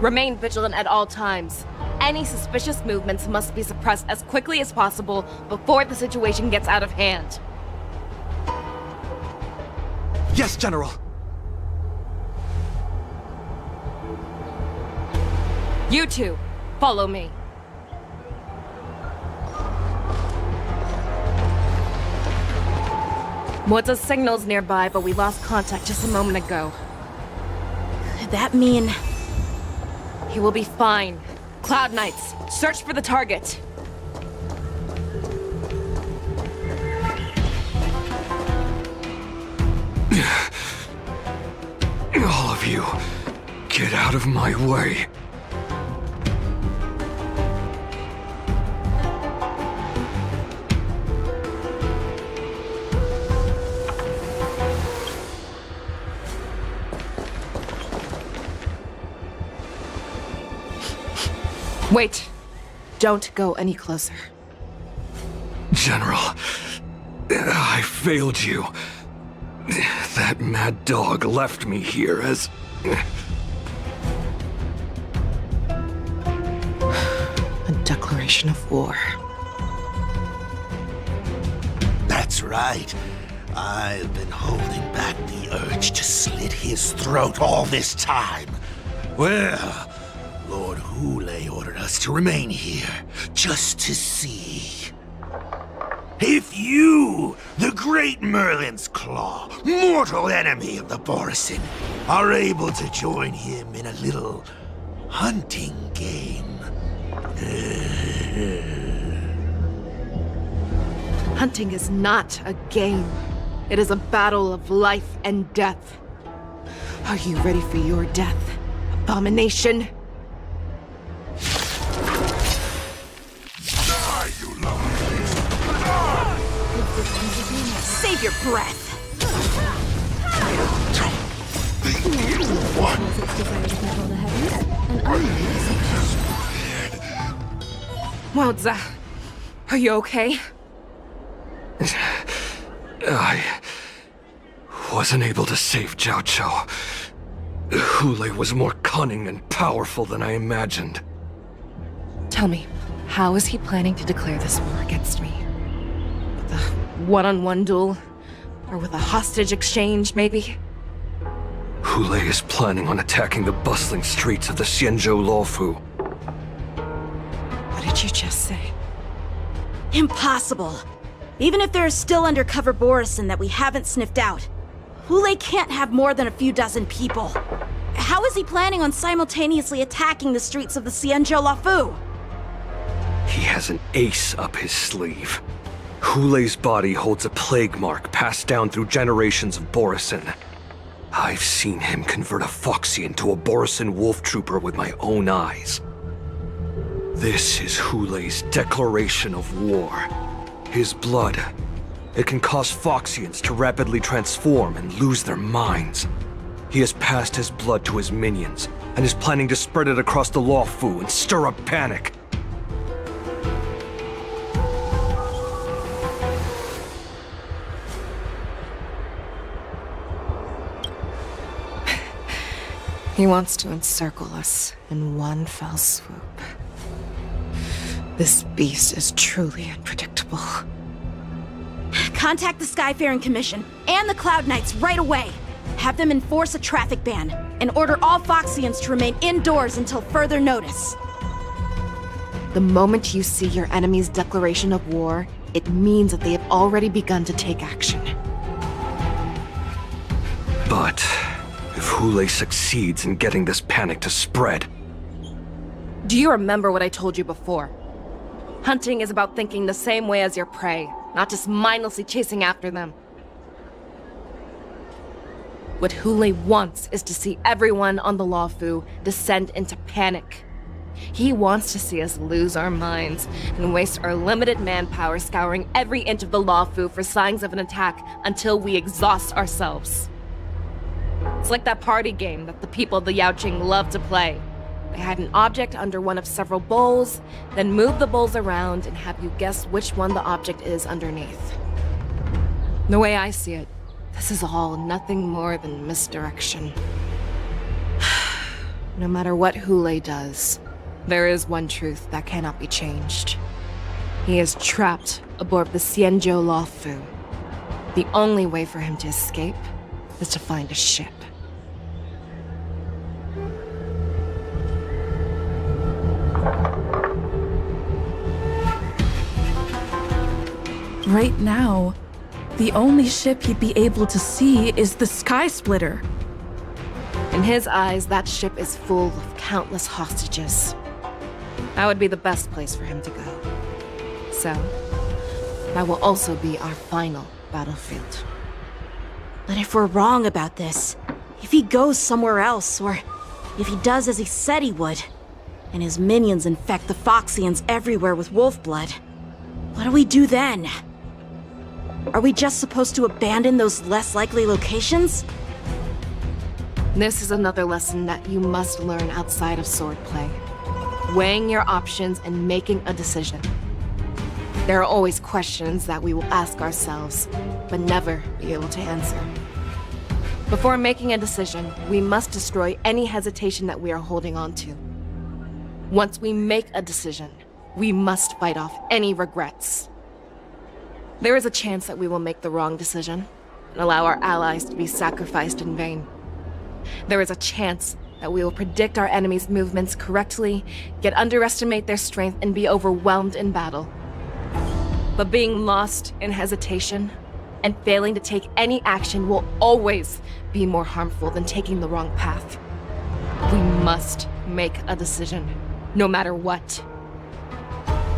Remain vigilant at all times. Any suspicious movements must be suppressed as quickly as possible before the situation gets out of hand. Yes, General. You two, follow me. What's signals nearby, but we lost contact just a moment ago. Could that mean... He will be fine. Cloud Knights, search for the target. All of you, get out of my way. Wait. Don't go any closer. General, I failed you. That mad dog left me here as... A declaration of war. That's right. I've been holding back the urge to slit his throat all this time. Well, Lord Hule ordered us to remain here, just to see. If you, the great Merlin's Claw, mortal enemy of the Borisin, are able to join him in a little hunting game. Hunting is not a game. It is a battle of life and death. Are you ready for your death, abomination? Save your breath. Wowza, are you okay? I wasn't able to save Xianzhou. Hule was more cunning and powerful than I imagined. Tell me, how is he planning to declare this war against me? With a one-on-one duel? Or with a hostage exchange, maybe? Hule is planning on attacking the bustling streets of the Xianzhou Lawfu. What did you just say? Impossible. Even if there are still undercover Borisin that we haven't sniffed out, Hule can't have more than a few dozen people. How is he planning on simultaneously attacking the streets of the Xianzhou Lawfu? He has an ace up his sleeve. Hule's body holds a plague mark passed down through generations of Borisin. I've seen him convert a Foxian to a Borisin wolf trooper with my own eyes. This is Hule's declaration of war. His blood. It can cause Foxians to rapidly transform and lose their minds. He has passed his blood to his minions, and is planning to spread it across the Lawfu and stir up panic. He wants to encircle us in one fell swoop. This beast is truly unpredictable. Contact the Skyfaring Commission and the Cloud Knights right away. Have them enforce a traffic ban and order all Foxians to remain indoors until further notice. The moment you see your enemy's declaration of war, it means that they have already begun to take action. But if Hule succeeds in getting this panic to spread... Do you remember what I told you before? Hunting is about thinking the same way as your prey, not just mindlessly chasing after them. What Hule wants is to see everyone on the Lawfu descend into panic. He wants to see us lose our minds and waste our limited manpower scouring every inch of the Lawfu for signs of an attack until we exhaust ourselves. It's like that party game that the people of the Yaoqing love to play. They hide an object under one of several bowls, then move the bowls around and have you guess which one the object is underneath. The way I see it, this is all nothing more than misdirection. No matter what Hule does, There is one truth that cannot be changed. He is trapped aboard the Xianzhou Luofu. The only way for him to escape is to find a ship. Right now, the only ship he'd be able to see is the Sky Splitter. In his eyes, that ship is full of countless hostages. That would be the best place for him to go. So, that will also be our final battlefield. But if we're wrong about this, if he goes somewhere else, or if he does as he said he would, and his minions infect the Foxians everywhere with wolf blood, what do we do then? Are we just supposed to abandon those less likely locations? This is another lesson that you must learn outside of swordplay. Weighing your options and making a decision. There are always questions that we will ask ourselves, but never be able to answer. Before making a decision, we must destroy any hesitation that we are holding on to. Once we make a decision, we must fight off any regrets. There is a chance that we will make the wrong decision and allow our allies to be sacrificed in vain. There is a chance that we will predict our enemies' movements correctly, yet underestimate their strength and be overwhelmed in battle. But being lost in hesitation and failing to take any action will always be more harmful than taking the wrong path. We must make a decision, no matter what.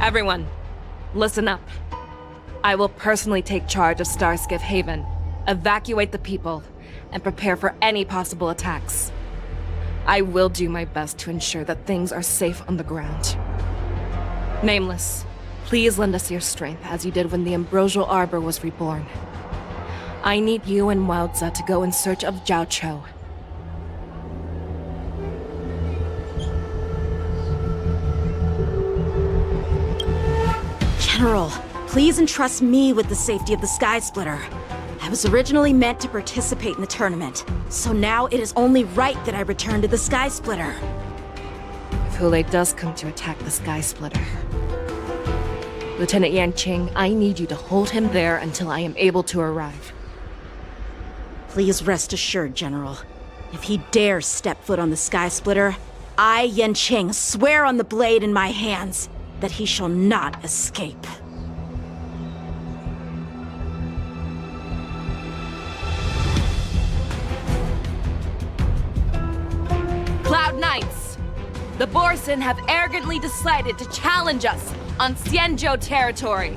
Everyone, listen up. I will personally take charge of Starskiff Haven, evacuate the people, and prepare for any possible attacks. I will do my best to ensure that things are safe on the ground. Nameless, please lend us your strength as you did when the Ambrosial Arbor was reborn. I need you and Wowza to go in search of Xianzhou. General, please entrust me with the safety of the Sky Splitter. I was originally meant to participate in the tournament, so now it is only right that I return to the Sky Splitter. If Hule does come to attack the Sky Splitter, Lieutenant Yanqing, I need you to hold him there until I am able to arrive. Please rest assured, General. If he dares step foot on the Sky Splitter, I, Yanqing, swear on the blade in my hands that he shall not escape. Cloud Knights! The Borson have arrogantly decided to challenge us on Xianzhou territory.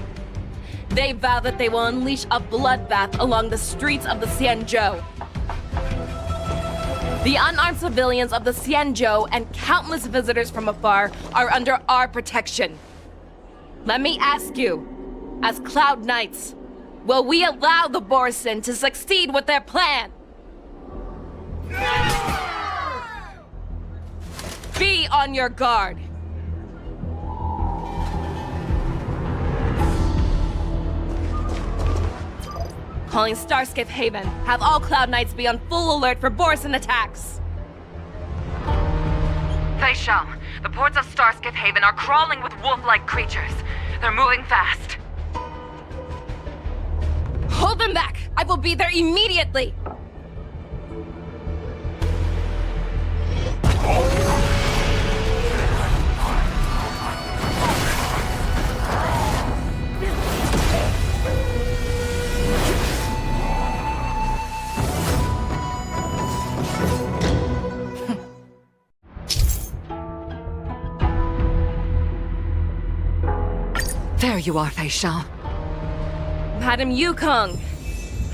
They vow that they will unleash a bloodbath along the streets of the Xianzhou. The unarmed civilians of the Xianzhou and countless visitors from afar are under our protection. Let me ask you, as Cloud Knights, will we allow the Borson to succeed with their plan? Be on your guard. Calling Starskiff Haven. Have all Cloud Knights be on full alert for Borson attacks. Fei Shao, the ports of Starskiff Haven are crawling with wolf-like creatures. They're moving fast. Hold them back! I will be there immediately! There you are, Fei Shao. Madam Yukong!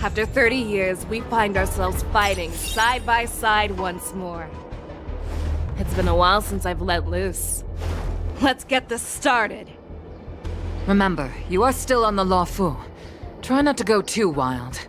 After 30 years, we find ourselves fighting side by side once more. It's been a while since I've let loose. Let's get this started. Remember, you are still on the Luofu. Try not to go too wild.